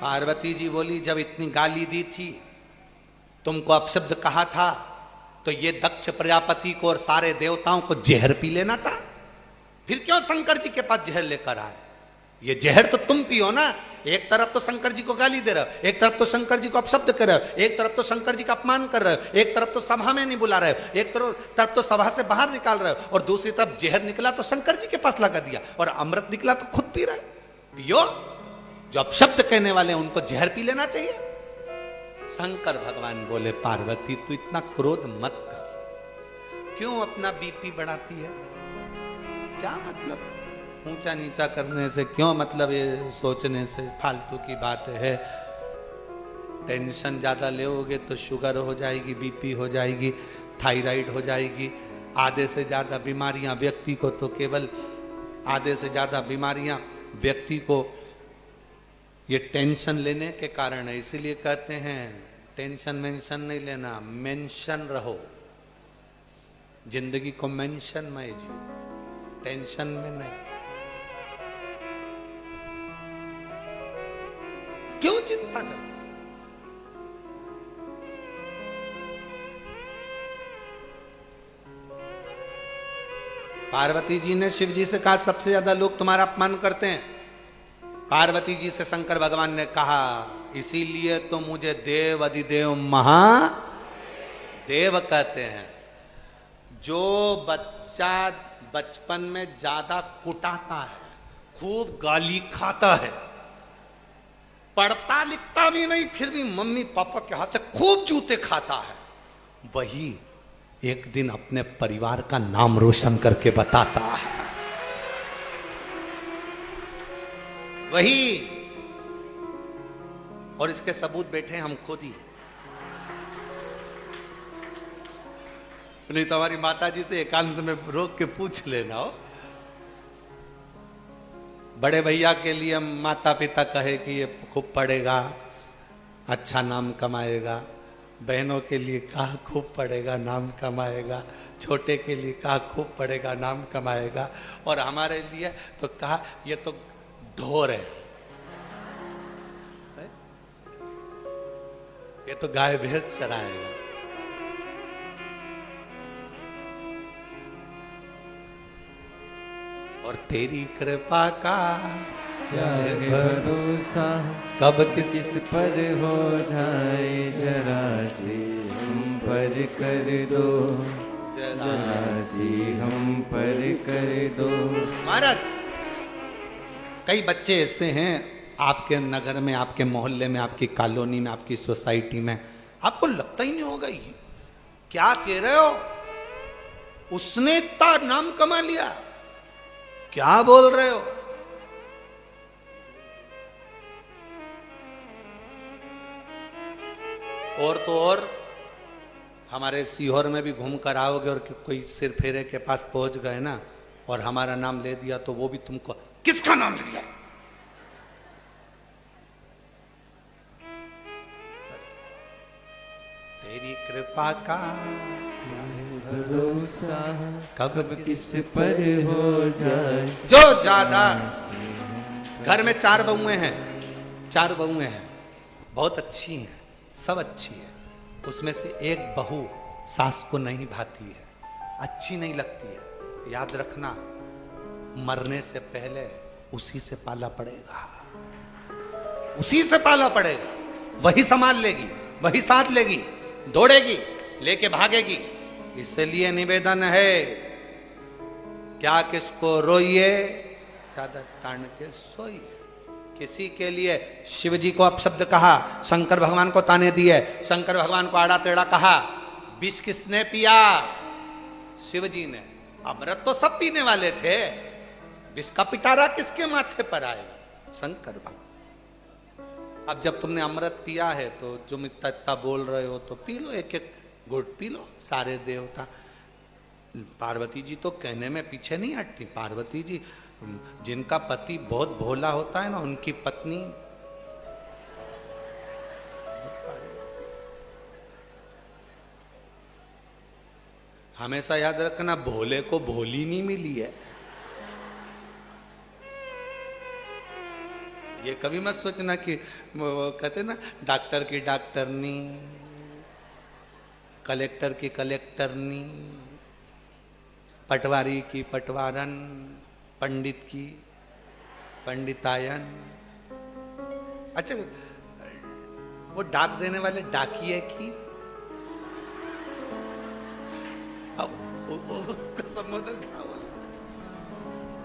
पार्वती जी बोली जब इतनी गाली दी थी, तुमको अपशब्द कहा था, तो ये दक्ष प्रजापति को और सारे देवताओं को जहर पी लेना था। फिर क्यों शंकर जी के पास जहर लेकर आए? ये जहर तो तुम पियो ना। एक तरफ तो शंकर जी को गाली दे रहे हो, एक तरफ तो शंकर जी को अपशब्द कर रहे हो, एक तरफ तो शंकर जी का अपमान कर रहे हो, एक तरफ तो सभा में नहीं बुला रहे हो, एक तरफ तो सभा से बाहर निकाल रहे हो, और दूसरी तरफ जहर निकला तो शंकर जी के पास लगा दिया, और अमृत निकला तो खुद पी रहे। पियो, जो अपशब्द कहने वाले उनको जहर पी लेना चाहिए। शंकर भगवान बोले पार्वती तू इतना क्रोध मत कर, क्यों अपना बीपी बढ़ाती है? क्या मतलब ऊंचा नीचा करने से, क्यों मतलब ये सोचने से? फालतू की बात है। टेंशन ज्यादा लोगे तो शुगर हो जाएगी, बीपी हो जाएगी, थायराइड हो जाएगी, आधे से ज्यादा बीमारियां व्यक्ति को, तो केवल आधे से ज्यादा बीमारियां व्यक्ति को ये टेंशन लेने के कारण है। इसीलिए कहते हैं टेंशन मेंशन नहीं लेना, मेंशन रहो, जिंदगी को मेंशन में जी, टेंशन में नहीं। क्यों चिंता करते? पार्वती जी ने शिव जी से कहा सबसे ज्यादा लोग तुम्हारा अपमान करते हैं। पार्वती जी से शंकर भगवान ने कहा इसीलिए तो मुझे देव अधिदेव महादेव कहते हैं। जो बच्चा बचपन में ज्यादा कुटाता है, खूब गाली खाता है, पढ़ता लिखता भी नहीं, फिर भी मम्मी पापा के हाथ से खूब जूते खाता है, वही एक दिन अपने परिवार का नाम रोशन करके बताता है। वही, और इसके सबूत बैठे हम खुद ही। नहीं तो हमारी माता जी से एकांत में रोक के पूछ लेना हो। बड़े भैया के लिए माता पिता कहे कि ये खूब पढ़ेगा, अच्छा नाम कमाएगा। बहनों के लिए कहा खूब पढ़ेगा, नाम कमाएगा। छोटे के लिए कहा खूब पढ़ेगा, नाम कमाएगा। और हमारे लिए तो कहा ये तो ढोर है। ये तो गाय भैंस चराएगा। और तेरी कृपा का क्या है भरोसा, कब किस पर हो जाए जरा सी हम पर कर दो, जरा सी हम पर कर दो। महाराज, कई बच्चे ऐसे हैं आपके नगर में, आपके मोहल्ले में, आपकी कॉलोनी में, आपकी सोसाइटी में, आपको लगता ही नहीं होगा ये क्या कह रहे हो, उसने इतना नाम कमा लिया, क्या बोल रहे हो। और तो और हमारे सीहोर में भी घूम कर आओगे और कोई सिर फेरे के पास पहुंच गए ना और हमारा नाम ले दिया तो वो भी तुमको किसका नाम लिया। तेरी कृपा का भरोसा, कब किस पर हो जाए। जो ज्यादा घर में 4 बहुएं हैं, 4 बहुएं हैं, बहुत अच्छी हैं, सब अच्छी है, उसमें से एक बहू सास को नहीं भाती है, अच्छी नहीं लगती है। याद रखना, मरने से पहले उसी से पाला पड़ेगा, उसी से पाला पड़ेगा, वही संभाल लेगी, वही साथ लेगी, दौड़ेगी, लेके भागेगी। इसलिए निवेदन है, क्या किसको रोइए, चादर तान के सोइए। किसी के लिए शिव जी को अपशब्द कहा, शंकर भगवान को ताने दिए, शंकर भगवान को आड़ा टेढ़ा कहा। विष किसने पिया? शिव जी ने। अमृत तो सब पीने वाले थे, विष का पिटारा किसके माथे पर आएगा? शंकर भगवान। अब जब तुमने अमृत पिया है तो तुम इतना इतना बोल रहे हो तो पी लो, एक एक घुट पी लो। सारे देवता, पार्वती जी तो कहने में पीछे नहीं हटती। पार्वती जी, जिनका पति बहुत भोला होता है ना, उनकी पत्नी हमेशा याद रखना, भोले को भोली नहीं मिली है। ये कभी मत सोचना कि वो कहते ना, डॉक्टर की डॉक्टरनी, कलेक्टर की कलेक्टरनी, पटवारी की पटवारन, पंडित की पंडितायन। अच्छा, वो डाक देने वाले डाकिए की, अब उसका संबोधन क्या बोले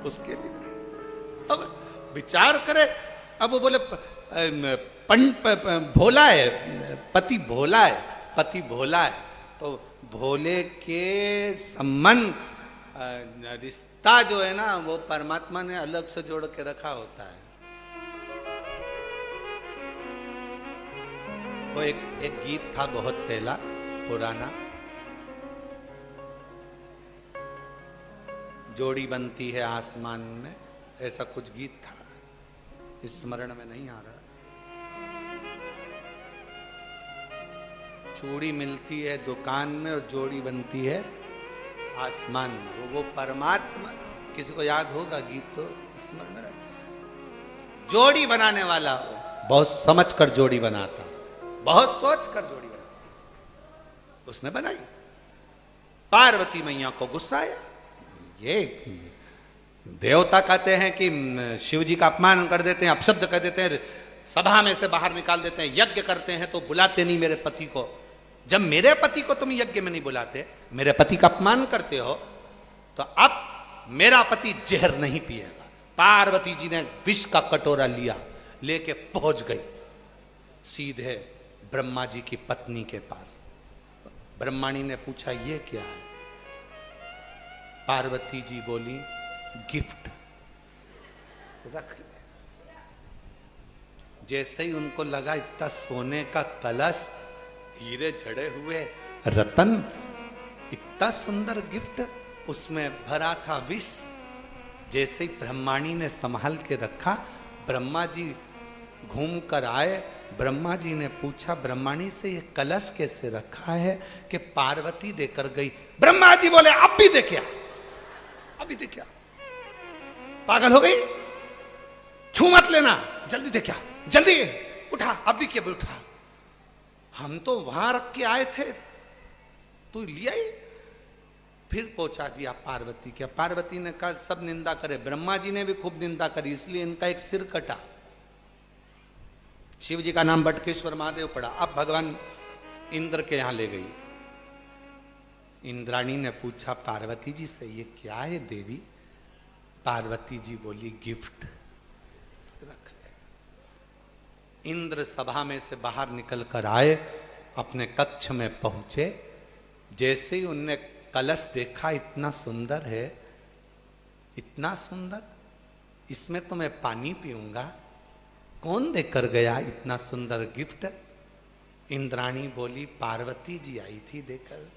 उसके लिए। अब विचार करे, अब वो बोले भोला है, पति भोला है, पति भोला है, तो भोले के संबंध रिश्ता जो है ना, वो परमात्मा ने अलग से जोड़ के रखा होता है। वो एक गीत था बहुत पहला, पुराना, जोड़ी बनती है आसमान में, ऐसा कुछ गीत था, स्मरण में नहीं आ रहा। चूड़ी मिलती है दुकान में और जोड़ी बनती है आसमान में। वो परमात्मा, किसी को याद होगा गीत तो स्मरण में रहे। जोड़ी बनाने वाला बहुत समझ कर जोड़ी बनाता, बहुत सोच कर जोड़ी बनाता, उसने बनाई। पार्वती मैया को गुस्सा आया। ये देवता कहते हैं कि शिव जी का अपमान कर देते हैं, अपशब्द कर देते हैं, सभा में से बाहर निकाल देते हैं, यज्ञ करते हैं तो बुलाते नहीं मेरे पति को। जब मेरे पति को तुम यज्ञ में नहीं बुलाते, मेरे पति का अपमान करते हो, तो अब मेरा पति जहर नहीं पिएगा। पार्वती जी ने विष का कटोरा लिया, लेके पहुंच गई सीधे ब्रह्मा जी की पत्नी के पास। ब्रह्माणी ने पूछा ये क्या है? पार्वती जी बोली गिफ्ट रख ले। जैसे ही उनको लगा इतना सोने का कलश, हीरे जड़े हुए रतन, इतना सुंदर गिफ्ट, उसमें भरा था विष। जैसे ही ब्रह्माणी ने संभाल के रखा, ब्रह्मा जी घूम कर आए। ब्रह्मा जी ने पूछा ब्रह्माणी से, ये कलश कैसे रखा है? कि पार्वती देकर गई। ब्रह्मा जी बोले अब भी देखिया, अभी देखिया, पागल हो गई, छू मत लेना, जल्दी दे, क्या जल्दी उठा, अभी के भी उठा, हम तो वहां रख के आए थे, तू लिया ही। फिर पहुंचा दिया पार्वती के। पार्वती ने कहा सब निंदा करे, ब्रह्मा जी ने भी खूब निंदा करी, इसलिए इनका एक सिर कटा। शिव जी का नाम बटकेश्वर महादेव पड़ा। अब भगवान इंद्र के यहां ले गई। इंद्राणी ने पूछा पार्वती जी से, ये क्या है देवी? पार्वती जी बोली गिफ्ट रख ले। इंद्र सभा में से बाहर निकल कर आए, अपने कक्ष में पहुंचे। जैसे ही उनने कलश देखा, इतना सुंदर है, इतना सुंदर, इसमें तो मैं पानी पीऊंगा। कौन देकर गया इतना सुंदर गिफ्ट? इंद्राणी बोली पार्वती जी आई थी देकर।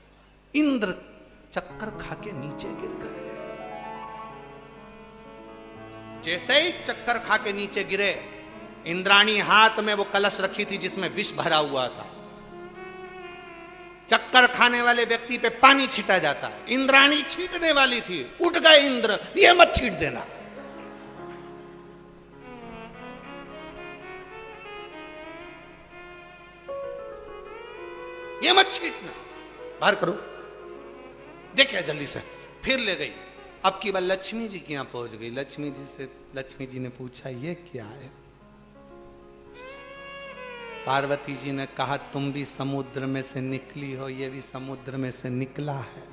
इंद्र चक्कर खा के नीचे गिर गए। जैसे ही चक्कर खा के नीचे गिरे, इंद्राणी हाथ में वो कलश रखी थी जिसमें विष भरा हुआ था। चक्कर खाने वाले व्यक्ति पे पानी छीटा जाता है, इंद्राणी छीटने वाली थी, उठ गए इंद्र, ये मत छीट देना। ये मत छीटना, बाहर करो। देखिए जल्दी से। फिर ले गई। अब की बार लक्ष्मी जी के यहां पहुंच गई। लक्ष्मी जी ने पूछा ये क्या है? पार्वती जी ने कहा तुम भी समुद्र में से निकली हो, ये भी समुद्र में से निकला है।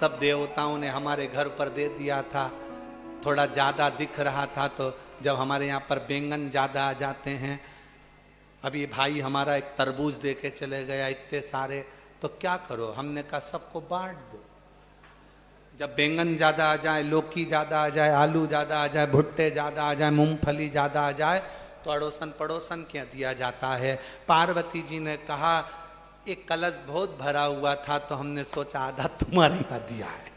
सब देवताओं ने हमारे घर पर दे दिया था, थोड़ा ज्यादा दिख रहा था, तो जब हमारे यहाँ पर बैंगन ज्यादा आ जाते हैं, अभी भाई हमारा एक तरबूज दे के चले गया इतने सारे, तो क्या करो? हमने कहा सबको बांट दो। जब बैंगन ज्यादा आ जाए, लौकी ज्यादा आ जाए, आलू ज्यादा आ जाए, भुट्टे ज्यादा आ जाए, मूंगफली ज्यादा आ जाए, तो अड़ोसन पड़ोसन क्या दिया जाता है। पार्वती जी ने कहा एक कलश बहुत भरा हुआ था, तो हमने सोचा आधा तुम्हारे यहाँ दिया है,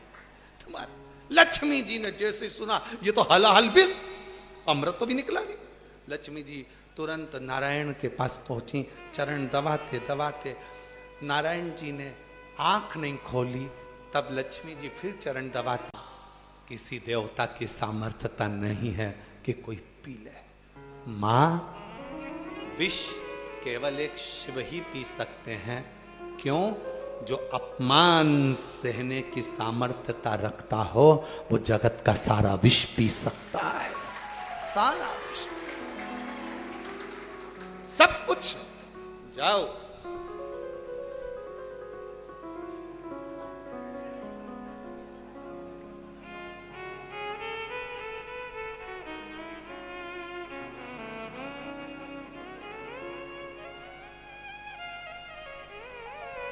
तुम्हारे। लक्ष्मी जी ने जैसे सुना ये तो हलाहल बिस, अमृत तो भी निकला नहीं। लक्ष्मी जी तुरंत नारायण के पास पहुंची, चरण दबाते दबाते। नारायण जी ने आंख नहीं खोली, तब लक्ष्मी जी फिर चरण दबाती। किसी देवता की सामर्थ्यता नहीं है कि कोई पी ले। मां, विष केवल एक शिव ही पी सकते हैं। क्यों? जो अपमान सहने की सामर्थ्यता रखता हो, वो जगत का सारा विष पी सकता है, सारा विष पी सकता है। सब कुछ। जाओ।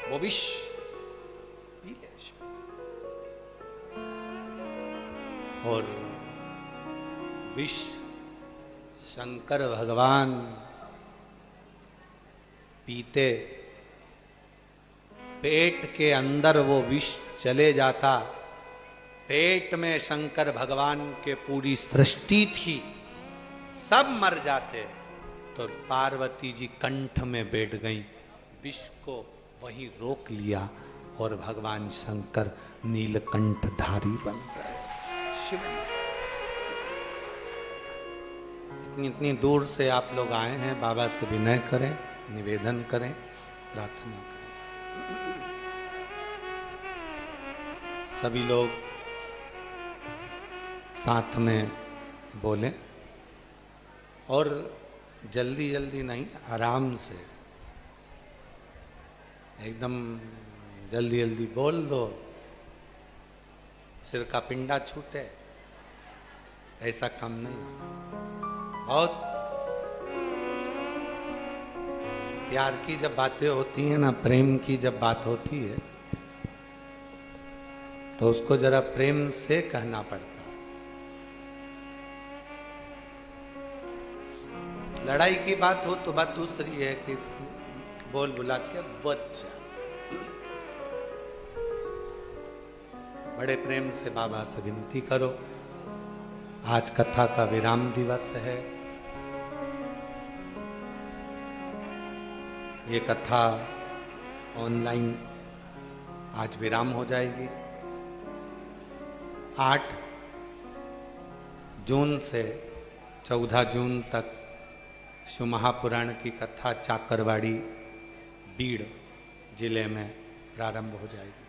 वो विष पी ले। और विष शंकर भगवान पीते, पेट के अंदर वो विष चले जाता। पेट में शंकर भगवान के पूरी सृष्टि थी, सब मर जाते, तो पार्वती जी कंठ में बैठ गई, विष को वही रोक लिया और भगवान शंकर नीलकंठधारी बन गए। शिव। इतनी दूर से आप लोग आए हैं, बाबा से विनय करें, निवेदन करें, प्रार्थना करें। सभी लोग साथ में बोलें और जल्दी जल्दी नहीं, आराम से, एकदम जल्दी जल्दी बोल दो, सिर का पिंडा छूटे, ऐसा काम नहीं। बहुत प्यार की जब बातें होती हैं ना, प्रेम की जब बात होती है, तो उसको जरा प्रेम से कहना पड़ता। लड़ाई की बात हो तो बात दूसरी है कि बोल बुला के बच्चा। बड़े प्रेम से बाबा से विनती करो। आज कथा का विराम दिवस है। ये कथा ऑनलाइन आज विराम हो जाएगी। 8 जून से 14 जून तक शिव महापुराण की कथा चाकरवाड़ी बीड़ जिले में प्रारंभ हो जाएगी।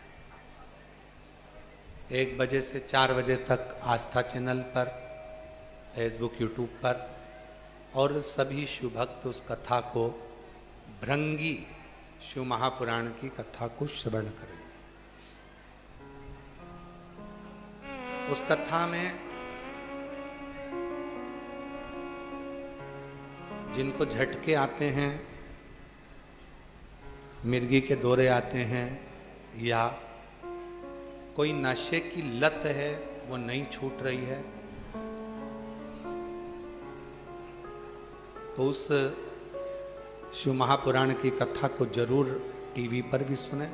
1 बजे से 4 बजे तक आस्था चैनल पर, फेसबुक, यूट्यूब पर, और सभी शिव भक्त उस कथा को, भृंगी शिव महापुराण की कथा को श्रवण करें। उस कथा में जिनको झटके आते हैं, मिर्गी के दौरे आते हैं, या कोई नशे की लत है वो नहीं छूट रही है, तो उस शिव महापुराण की कथा को जरूर टीवी पर भी सुने।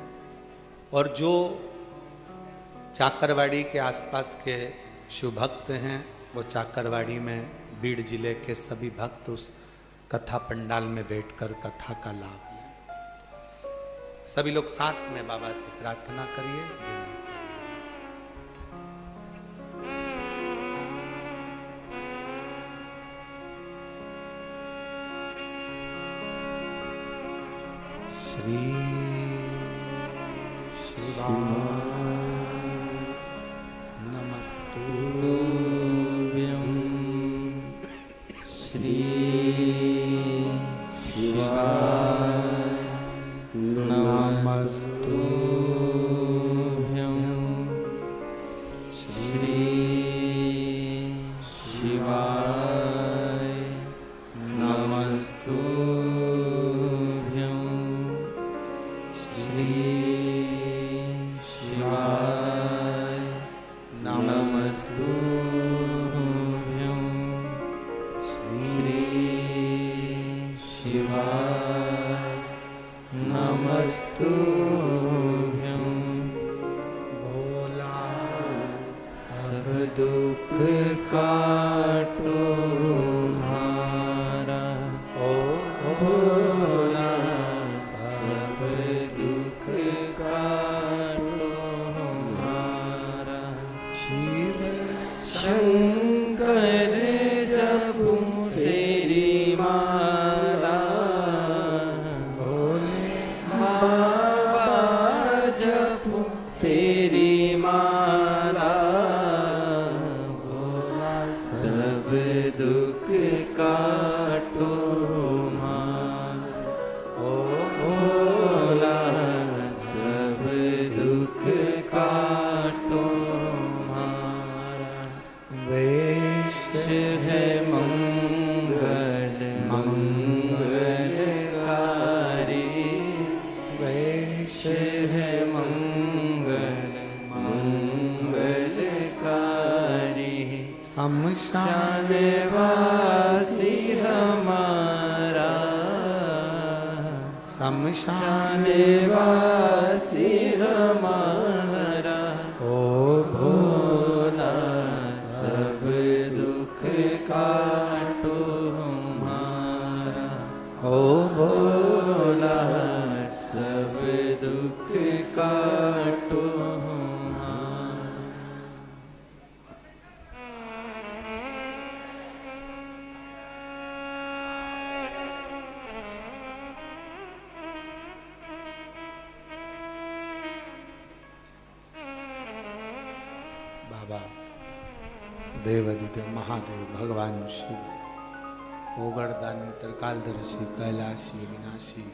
और जो चाकरवाड़ी के आसपास के शिव भक्त हैं, वो चाकरवाड़ी में बीड़ जिले के सभी भक्त उस कथा पंडाल में बैठकर कथा का लाभ लें। सभी लोग साथ में बाबा से प्रार्थना करिए। श्री शिवाय नमस्तुभ्यं। श्री शिवाय नमस्तुभ्यं। श्री शिवाय नमस्तुभ्यं। श्री शिवाय नमस्तुभ्यं। श्री शिवाय नमस्तुभ्यं। भोला सब दुख काटो हमारा, ओ भोला सब दुख काटो हमारा। शिव शंकर जपू तेरी माला, भोले बाबा जपू तेरी माला। भोला सब दुख काटो हमारा, ओ भोला सब दुख काटो हमारा। वेश है मंगल मंगलकारी, वेश है मंगल मंगलकारी। शमशान शानवासी हमारा, शमशान शानवासी हमारा। ओ भोला सब दुख काटो हमारा, ओ भोला सब दुख काटो हमारा। बाबा देवाधिदेव महादेव भगवान शिव, ओगड़दानी, त्रिकालदर्शी, कैलाशी, विनाशी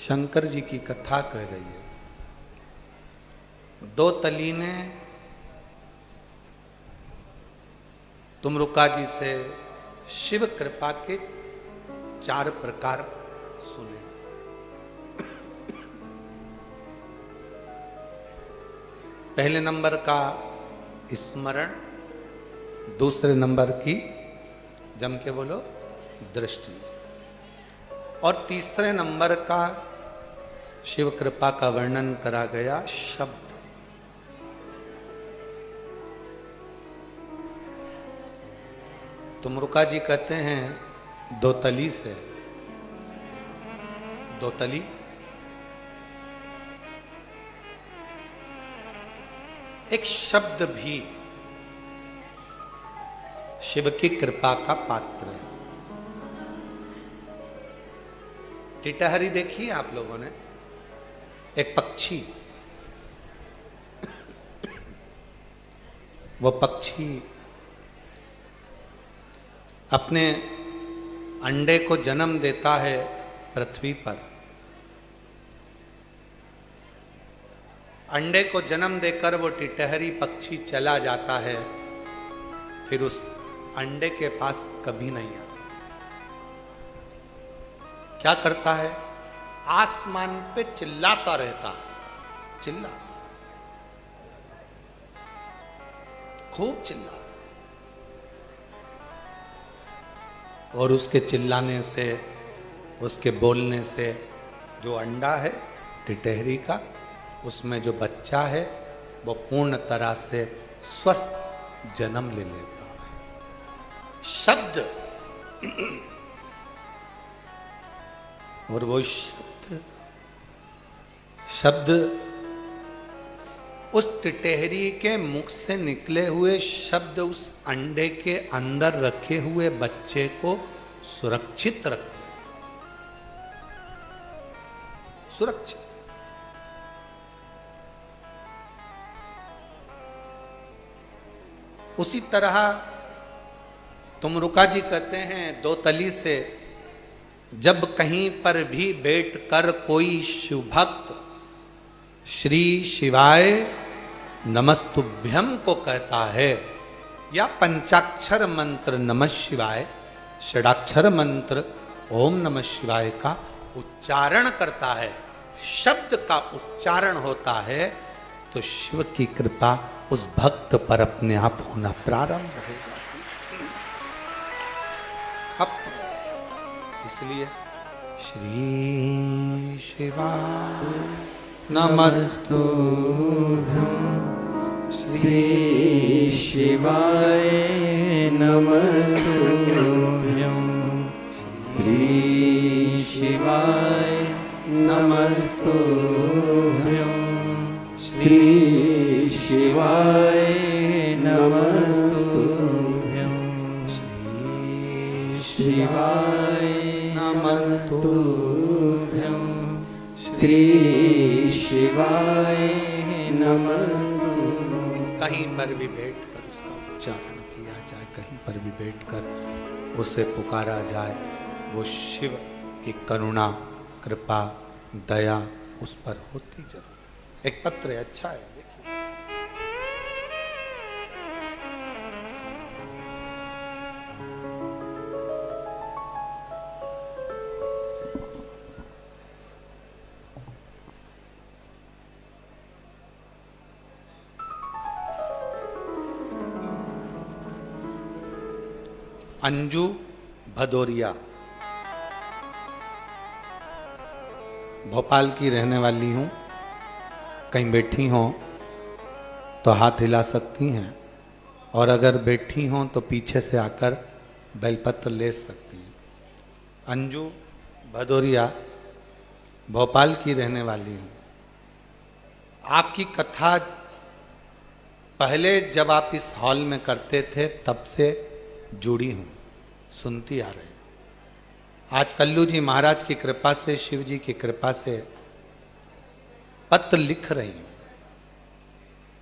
शंकर जी की कथा कह रही है। 2 तली ने तुमरुका जी से शिव कृपा के 4 प्रकार सुने। पहले नंबर का स्मरण, दूसरे नंबर की जम के बोलो दृष्टि, और तीसरे नंबर का शिव कृपा का वर्णन करा गया शब्द। तुमरुका जी कहते हैं 2 तली से, 2 तली एक शब्द भी शिव की कृपा का पात्र है। टिटहरी देखी है आप लोगों ने? एक पक्षी, वो पक्षी अपने अंडे को जन्म देता है पृथ्वी पर। अंडे को जन्म देकर वो टिटहरी पक्षी चला जाता है, फिर उस अंडे के पास कभी नहीं आता। क्या करता है? आसमान पे चिल्लाता रहता है, चिल्लाता, खूब चिल्लाता, और उसके चिल्लाने से, उसके बोलने से जो अंडा है टिटहरी का, उसमें जो बच्चा है वो पूर्ण तरह से स्वस्थ जन्म ले लेता है। शब्द, और वो शब्द उस टिटहरी के मुख से निकले हुए शब्द उस अंडे के अंदर रखे हुए बच्चे को सुरक्षित रखते, सुरक्षित। उसी तरह तुमरुका जी कहते हैं, दो तली से जब कहीं पर भी बैठकर कोई शुभक्त श्री शिवाय नमस्तुभ्यम को कहता है, या पंचाक्षर मंत्र नमः शिवाय, षडाक्षर मंत्र ओम नमः शिवाय का उच्चारण करता है, शब्द का उच्चारण होता है, तो शिव की कृपा उस भक्त पर अपने आप होना प्रारंभ हो जाती है। इसलिए श्री शिवाय नमस्तुभ्यं, श्री शिवाय नमस्तुभ्यं, श्री शिवाय नमस्तुभ्यं, श्री शिवाय नमस्तुभ्यं, श्री शिवाय नमस्तुभ्यं, श्री शिवाय नमस्तुभ्यं। कहीं पर भी बैठकर उसका उच्चारण किया जाए, कहीं पर भी बैठकर उसे पुकारा जाए, वो शिव की करुणा, कृपा, दया उस पर होती जरूर। एक पत्र है, अच्छा है, देखिए। अंजू भदौरिया भोपाल की रहने वाली हूँ। कहीं बैठी हों तो हाथ हिला सकती हैं, और अगर बैठी हों तो पीछे से आकर बेलपत्र ले सकती हैं। अंजू भदौरिया भोपाल की रहने वाली हूँ। आपकी कथा पहले जब आप इस हॉल में करते थे तब से जुड़ी हूँ, सुनती आ रही। आज कल्लू जी महाराज की कृपा से, शिव जी की कृपा से पत्र लिख रही हूँ,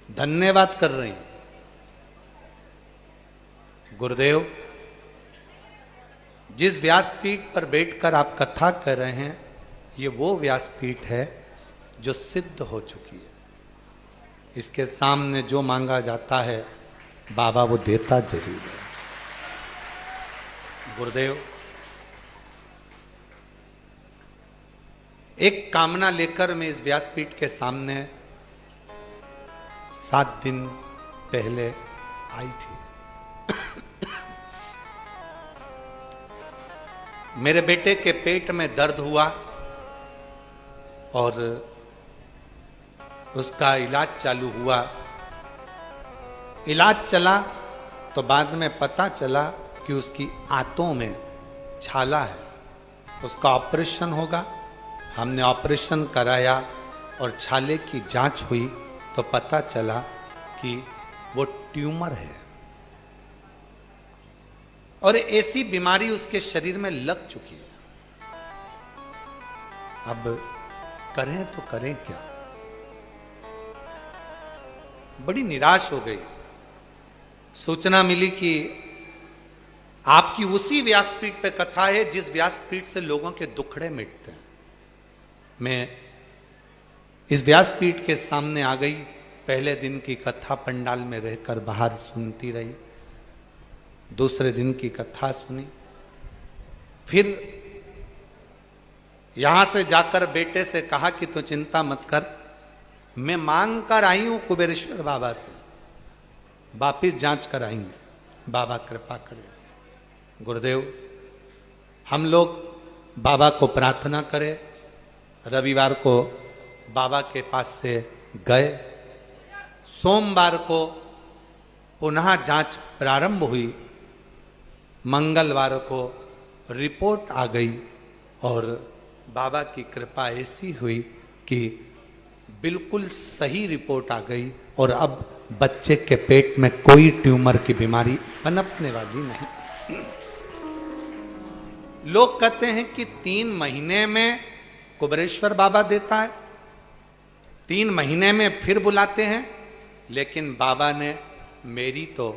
धन्यवाद कर रही हूँ। गुरुदेव, जिस व्यासपीठ पर बैठकर आप कथा कर रहे हैं, ये वो व्यासपीठ है जो सिद्ध हो चुकी है। इसके सामने जो मांगा जाता है बाबा वो देता जरूर है। गुरुदेव, एक कामना लेकर मैं इस व्यासपीठ के सामने 7 दिन पहले आई थी। मेरे बेटे के पेट में दर्द हुआ और उसका इलाज चालू हुआ। इलाज चला तो बाद में पता चला कि उसकी आंतों में छाला है, उसका ऑपरेशन होगा। हमने ऑपरेशन कराया और छाले की जांच हुई तो पता चला कि वो ट्यूमर है। और ऐसी बीमारी उसके शरीर में लग चुकी है। अब करें तो करें क्या? बड़ी निराश हो गई। सूचना मिली कि आपकी उसी व्यासपीठ पे कथा है जिस व्यासपीठ से लोगों के दुखड़े मिटते हैं। मैं इस व्यासपीठ के सामने आ गई। पहले दिन की कथा पंडाल में रहकर बाहर सुनती रही, दूसरे दिन की कथा सुनी, फिर यहां से जाकर बेटे से कहा कि तू चिंता मत कर, मैं मांग कर आई हूं कुबेरेश्वर बाबा से, वापिस जांच कर आएंगे, बाबा कृपा करें। गुरुदेव, हम लोग बाबा को प्रार्थना करें। रविवार को बाबा के पास से गए, सोमवार को पुनः जांच प्रारंभ हुई, मंगलवार को रिपोर्ट आ गई और बाबा की कृपा ऐसी हुई कि बिल्कुल सही रिपोर्ट आ गई और अब बच्चे के पेट में कोई ट्यूमर की बीमारी पनपने वाली नहीं। लोग कहते हैं कि 3 महीने में कुबेरेश्वर बाबा देता है, 3 महीने में फिर बुलाते हैं, लेकिन बाबा ने मेरी तो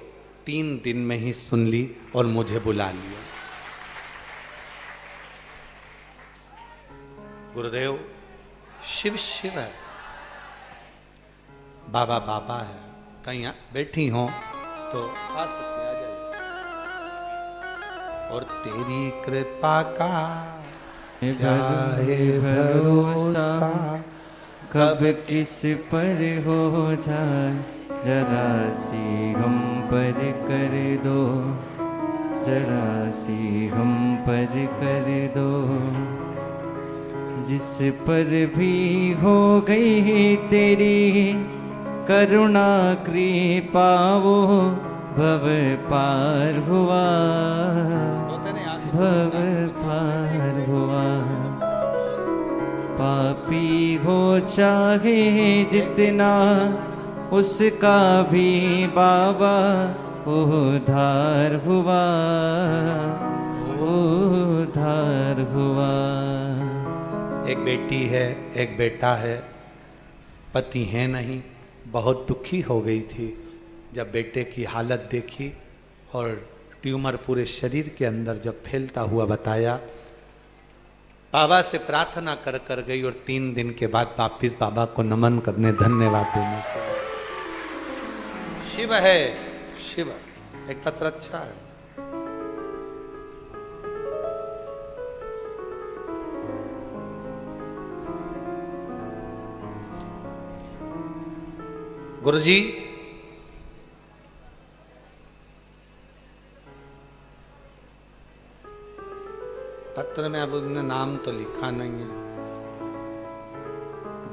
3 दिन में ही सुन ली और मुझे बुला लिया। गुरुदेव, शिव शिव है, बाबा बाबा है। कहीं बैठी हो तो आ सकते, आ जाइए। और तेरी कृपा का क्या है भरोसा, कब किस पर हो जाए, जरा सी हम पर कर दो, जरा सी हम पर कर दो। जिस पर भी हो गई तेरी करुणा कृपा, वो भव पार हुआ, भव पार हुआ। पापी हो चाहे जितना, उसका भी बाबा उद्धार हुआ, उद्धार हुआ। एक बेटी है, एक बेटा है, पति है नहीं। बहुत दुखी हो गई थी जब बेटे की हालत देखी और ट्यूमर पूरे शरीर के अंदर जब फैलता हुआ बताया। बाबा से प्रार्थना कर कर गई और 3 दिन के बाद वापिस बाबा को नमन करने, धन्यवाद देने के लिए। शिव है, शिव। एक पत्र अच्छा है। गुरुजी, पत्र में अब उन्होंने नाम तो लिखा नहीं है।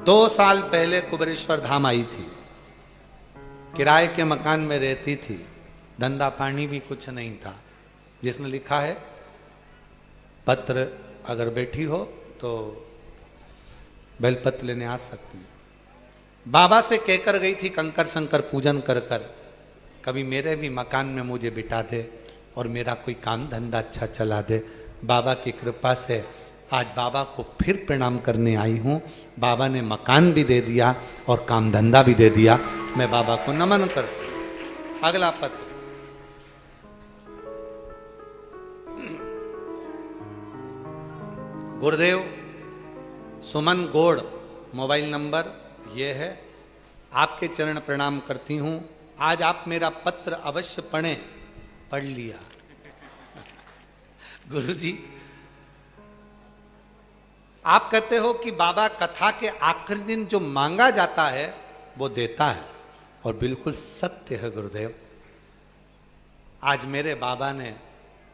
2 साल पहले कुबेरेश्वर धाम आई थी, किराए के मकान में रहती थी, धंधा पानी भी कुछ नहीं था। जिसने लिखा है पत्र, अगर बैठी हो तो बेलपत्र लेने आ सकती। बाबा से कहकर गई थी कंकर शंकर पूजन कर कर, कभी मेरे भी मकान में मुझे बिठा दे और मेरा कोई काम धंधा अच्छा चला दे। बाबा की कृपा से आज बाबा को फिर प्रणाम करने आई हूँ। बाबा ने मकान भी दे दिया और काम धंधा भी दे दिया। मैं बाबा को नमन करती हूँ। अगला पत्र। गुरुदेव, सुमन गोड़, मोबाइल नंबर ये है। आपके चरण प्रणाम करती हूँ। आज आप मेरा पत्र अवश्य पढ़ें। पढ़ लिया। गुरुजी, आप कहते हो कि बाबा कथा के आखिरी दिन जो मांगा जाता है वो देता है, और बिल्कुल सत्य है गुरुदेव। आज मेरे बाबा ने,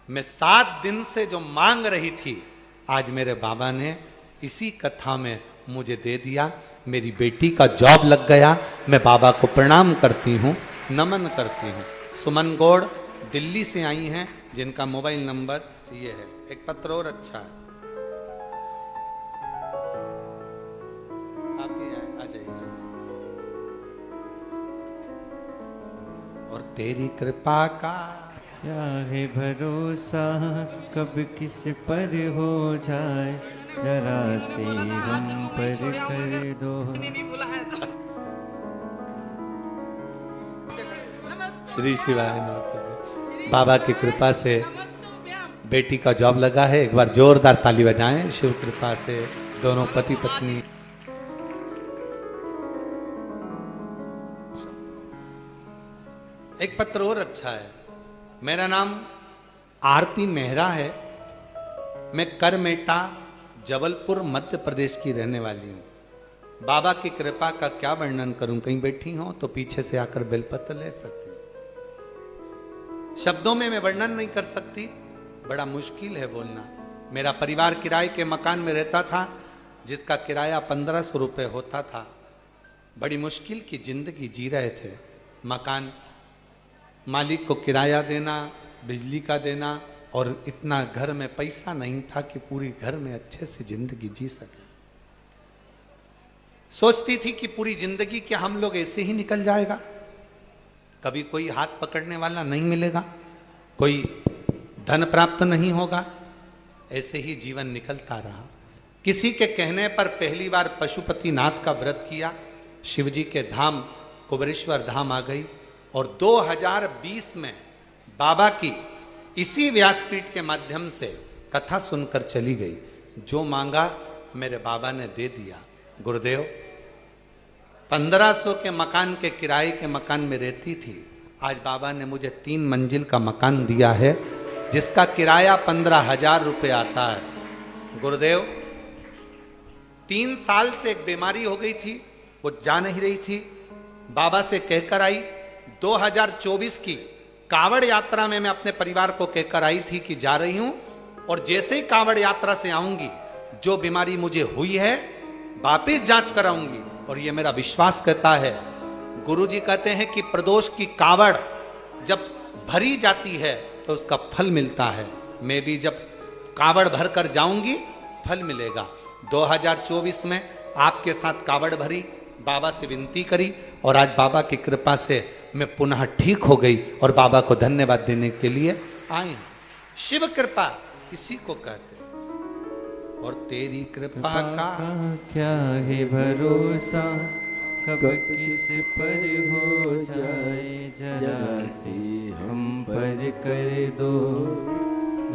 मैं 7 दिन से जो मांग रही थी, आज मेरे बाबा ने इसी कथा में मुझे दे दिया। मेरी बेटी का जॉब लग गया। मैं बाबा को प्रणाम करती हूँ, नमन करती हूँ। सुमन गौड़ दिल्ली से आई हैं, जिनका मोबाइल नंबर ये है। एक पत्र और अच्छा है, आप ही आ जाइए। और तेरी कृपा का क्या है भरोसा कब किस पर हो जाए, जरा से हम पर कर दो। श्री शिवाय नमस्ते। बाबा की कृपा से बेटी का जॉब लगा है, एक बार जोरदार ताली बजाएं। शिव कृपा से दोनों पति पत्नी। एक पत्र और अच्छा है। मेरा नाम आरती मेहरा है, मैं करमेटा जबलपुर मध्य प्रदेश की रहने वाली हूं। बाबा की कृपा का क्या वर्णन करूं, कहीं बैठी हो तो पीछे से आकर बेलपत्र ले सकती। शब्दों में मैं वर्णन नहीं कर सकती, बड़ा मुश्किल है बोलना। मेरा परिवार किराए के मकान में रहता था, जिसका किराया 1500 रुपये होता था। बड़ी मुश्किल की जिंदगी जी रहे थे। मकान मालिक को किराया देना, बिजली का देना, और इतना घर में पैसा नहीं था कि पूरी घर में अच्छे से जिंदगी जी सके। सोचती थी कि पूरी जिंदगी क्या हम लोग ऐसे ही निकल जाएगा, कभी कोई हाथ पकड़ने वाला नहीं मिलेगा, कोई धन प्राप्त नहीं होगा, ऐसे ही जीवन निकलता रहा। किसी के कहने पर पहली बार पशुपतिनाथ का व्रत किया, शिवजी के धाम कुबेरेश्वर धाम आ गई, और 2020 में बाबा की इसी व्यासपीठ के माध्यम से कथा सुनकर चली गई। जो मांगा मेरे बाबा ने दे दिया। गुरुदेव 1500 के मकान के किराए के मकान में रहती थी, आज बाबा ने मुझे 3 मंजिल का मकान दिया है, जिसका किराया 15,000 रुपये आता है। गुरुदेव 3 साल से एक बीमारी हो गई थी, वो जा नहीं रही थी। बाबा से कहकर आई, 2024 की कांवड़ यात्रा में मैं अपने परिवार को कहकर आई थी कि जा रही हूं, और जैसे ही कांवड़ यात्रा से आऊंगी, जो बीमारी मुझे हुई है वापिस जांच कराऊंगी। और ये मेरा विश्वास कहता है। गुरुजी कहते हैं कि प्रदोष की कांवड़ जब भरी जाती है तो उसका फल मिलता है। मैं भी जब कांवड़ भर कर जाऊंगी, फल मिलेगा। 2024 में आपके साथ कांवड़ भरी, बाबा से विनती करी, और आज बाबा की कृपा से मैं पुनः ठीक हो गई और बाबा को धन्यवाद देने के लिए आई। शिव कृपा इसी को कहते हैं। और तेरी कृपा का क्या है भरोसा कब किस पर हो जाए, जरा सी हम पर कर दो,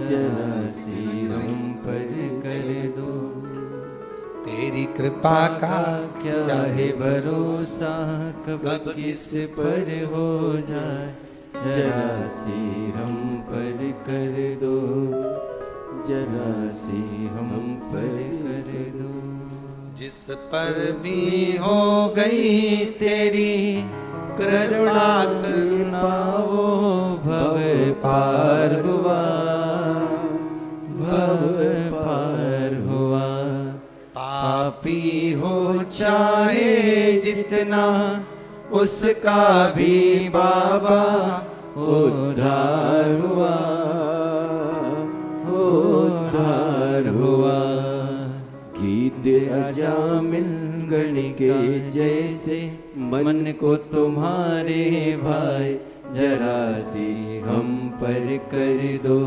जरा सी हम पर कर दो। तेरी कृपा का क्या है भरोसा कब किस पर हो जाए, जरा सी हम पर कर दो, जरा सी हम पर कर दो। जिस पर भी हो गई तेरी करुणा, करुणा वो भव पार हुआ, भव पार हुआ। पापी हो चाहे जितना, उसका भी बाबा उद्धार हुआ, उद्धार हुआ। गीत अजामिल गण के जैसे मन को तुम्हारे भाई, जरा सी हम पर कर दो,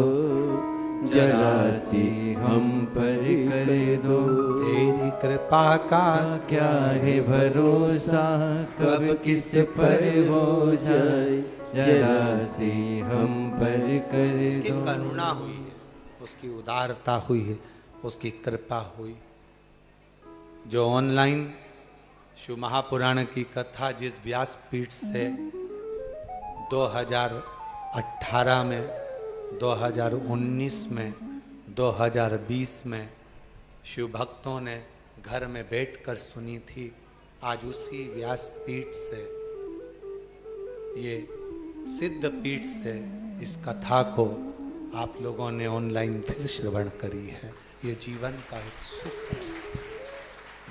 जरा सी हम पर कर दो। तेरी कृपा का क्या है भरोसा कब किस पर हो जाए, जरा सी हम पर कर उसकी दो। करुणा हुई है, उसकी उदारता हुई है, उसकी कृपा हुई। जो ऑनलाइन शिव महापुराण की कथा जिस व्यासपीठ से 2018 में, 2019 में, 2020 में शिव भक्तों ने घर में बैठकर सुनी थी, आज उसी व्यासपीठ से, ये सिद्ध पीठ से इस कथा को आप लोगों ने ऑनलाइन फिर श्रवण करी है। ये जीवन का एक सुख है,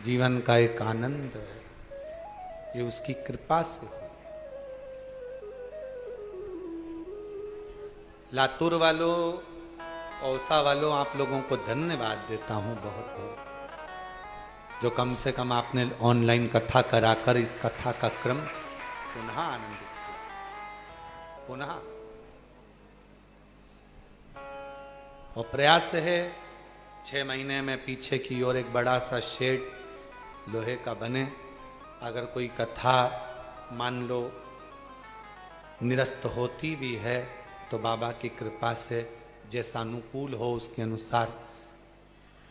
जीवन का एक आनंद है, ये उसकी कृपा से हुई। लातूर वालों, औसा वालों, आप लोगों को धन्यवाद देता हूं बहुत बहुत, जो कम से कम आपने ऑनलाइन कथा कराकर इस कथा का क्रम पुनः आनंदित किया। पुनः और प्रयास है 6 महीने में पीछे की ओर एक बड़ा सा शेड लोहे का बने। अगर कोई कथा मान लो निरस्त होती भी है तो बाबा की कृपा से जैसा अनुकूल हो उसके अनुसार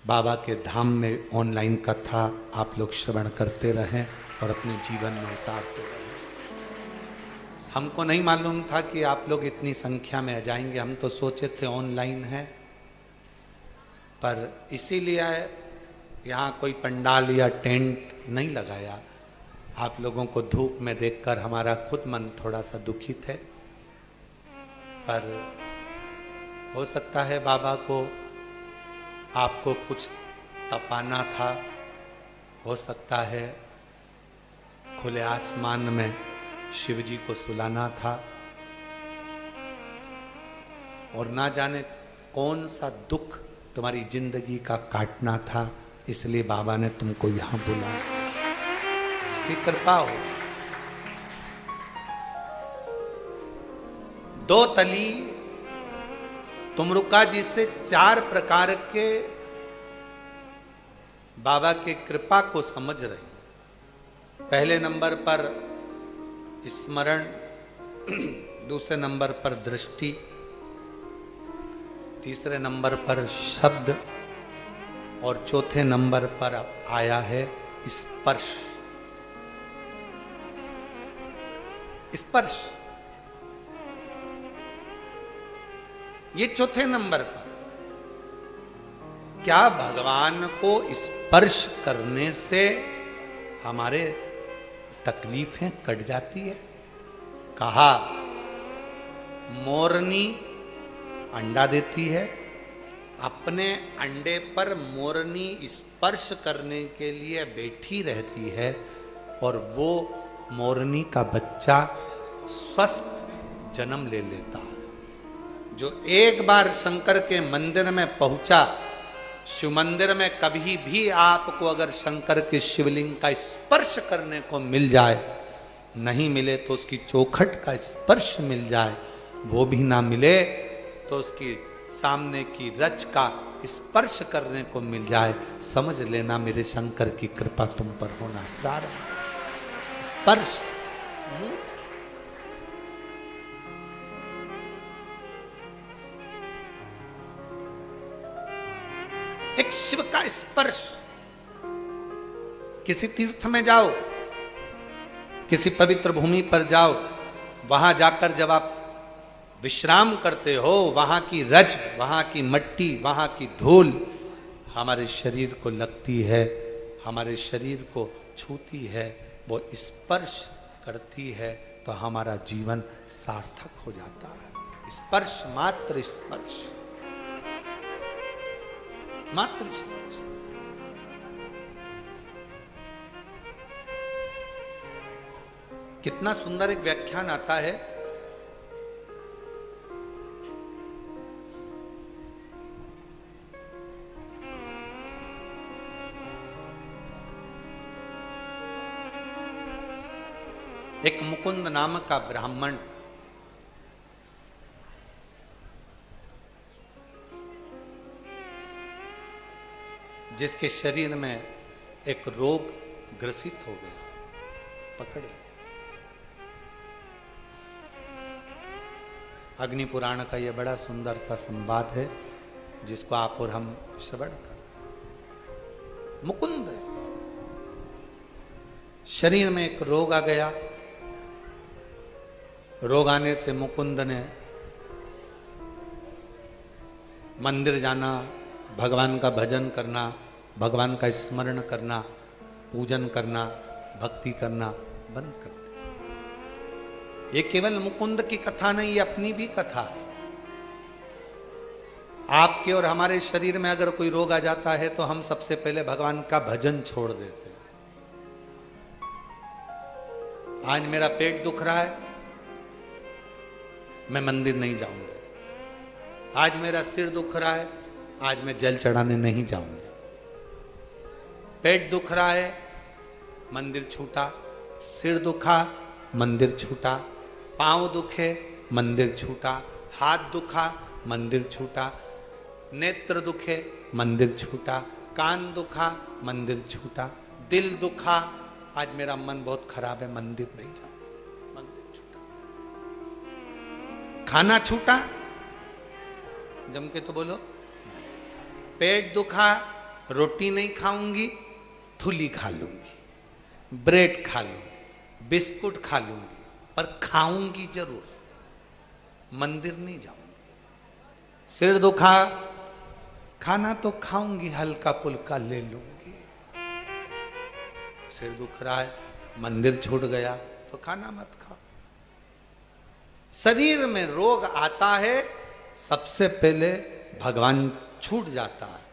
बाबा के धाम में ऑनलाइन कथा आप लोग श्रवण करते रहें और अपने जीवन में उतारते रहें। हमको नहीं मालूम था कि आप लोग इतनी संख्या में आ जाएंगे। हम तो सोचे थे ऑनलाइन है, पर इसीलिए यहाँ कोई पंडाल या टेंट नहीं लगाया। आप लोगों को धूप में देखकर हमारा खुद मन थोड़ा सा दुखित है, पर हो सकता है बाबा को आपको कुछ तपाना था, हो सकता है खुले आसमान में शिव जी को सुलाना था, और ना जाने कौन सा दुख तुम्हारी जिंदगी का काटना था, इसलिए बाबा ने तुमको यहां बुलाया। उसकी कृपा हो। 2 तली तुमरुका जी से 4 प्रकार के बाबा के कृपा को समझ रही। पहले नंबर पर स्मरण, दूसरे नंबर पर दृष्टि, तीसरे नंबर पर शब्द, और चौथे नंबर पर आया है स्पर्श। स्पर्श ये चौथे नंबर पर। क्या भगवान को स्पर्श करने से हमारे तकलीफें कट जाती है? कहा मोरनी अंडा देती है, अपने अंडे पर मोरनी स्पर्श करने के लिए बैठी रहती है, और वो मोरनी का बच्चा स्वस्थ जन्म ले लेता है। जो एक बार शंकर के मंदिर में पहुंचा, शिव मंदिर में कभी भी आपको अगर शंकर के शिवलिंग का स्पर्श करने को मिल जाए, नहीं मिले तो उसकी चौखट का स्पर्श मिल जाए, वो भी ना मिले तो उसकी सामने की रच का स्पर्श करने को मिल जाए, समझ लेना मेरे शंकर की कृपा तुम पर होना प्रारंभ। स्पर्श एक शिव का स्पर्श। किसी तीर्थ में जाओ, किसी पवित्र भूमि पर जाओ, वहां जाकर जब आप विश्राम करते हो, वहां की रज, वहां की मट्टी, वहां की धूल हमारे शरीर को लगती है, हमारे शरीर को छूती है, वो स्पर्श करती है, तो हमारा जीवन सार्थक हो जाता है। स्पर्श, मात्र स्पर्श, मात्र स्पर्श। कितना सुंदर एक व्याख्यान आता है। एक मुकुंद नामक का ब्राह्मण जिसके शरीर में एक रोग ग्रसित हो गया, पकड़ लिया। अग्नि पुराण का यह बड़ा सुंदर सा संवाद है, जिसको आप और हम श्रवण कर। मुकुंद शरीर में एक रोग आ गया। रोग आने से मुकुंद ने मंदिर जाना, भगवान का भजन करना, भगवान का स्मरण करना, पूजन करना, भक्ति करना बंद कर दिया। ये केवल मुकुंद की कथा नहीं, ये अपनी भी कथा है। आपके और हमारे शरीर में अगर कोई रोग आ जाता है तो हम सबसे पहले भगवान का भजन छोड़ देते हैं। आज मेरा पेट दुख रहा है, मैं मंदिर नहीं जाऊंगा। आज मेरा सिर दुख रहा है, आज मैं जल चढ़ाने नहीं जाऊंगा। पेट दुख रहा है, मंदिर छूटा। सिर दुखा, मंदिर छूटा। पांव दुखे, मंदिर छूटा। हाथ दुखा, मंदिर छूटा। नेत्र दुखे, मंदिर छूटा, कान दुखा, मंदिर छूटा, दिल दुखा, आज मेरा मन बहुत खराब है, मंदिर नहीं जाऊं, मंदिर छूटा। खाना छूटा, जम के तो बोलो। पेट दुखा, रोटी नहीं खाऊंगी, थुली खा लूंगी, ब्रेड खा लूंगी, बिस्कुट खा लूंगी, पर खाऊंगी जरूर, मंदिर नहीं जाऊंगी। सिर दुखा, खाना तो खाऊंगी, हल्का पुल्का ले लूंगी। सिर दुख रहा है, मंदिर छूट गया तो खाना मत खाओ। शरीर में रोग आता है, सबसे पहले भगवान छूट जाता है,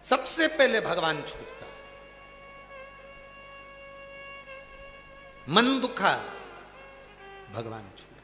सबसे पहले भगवान छूटता है। मन दुखा, भगवान छूट।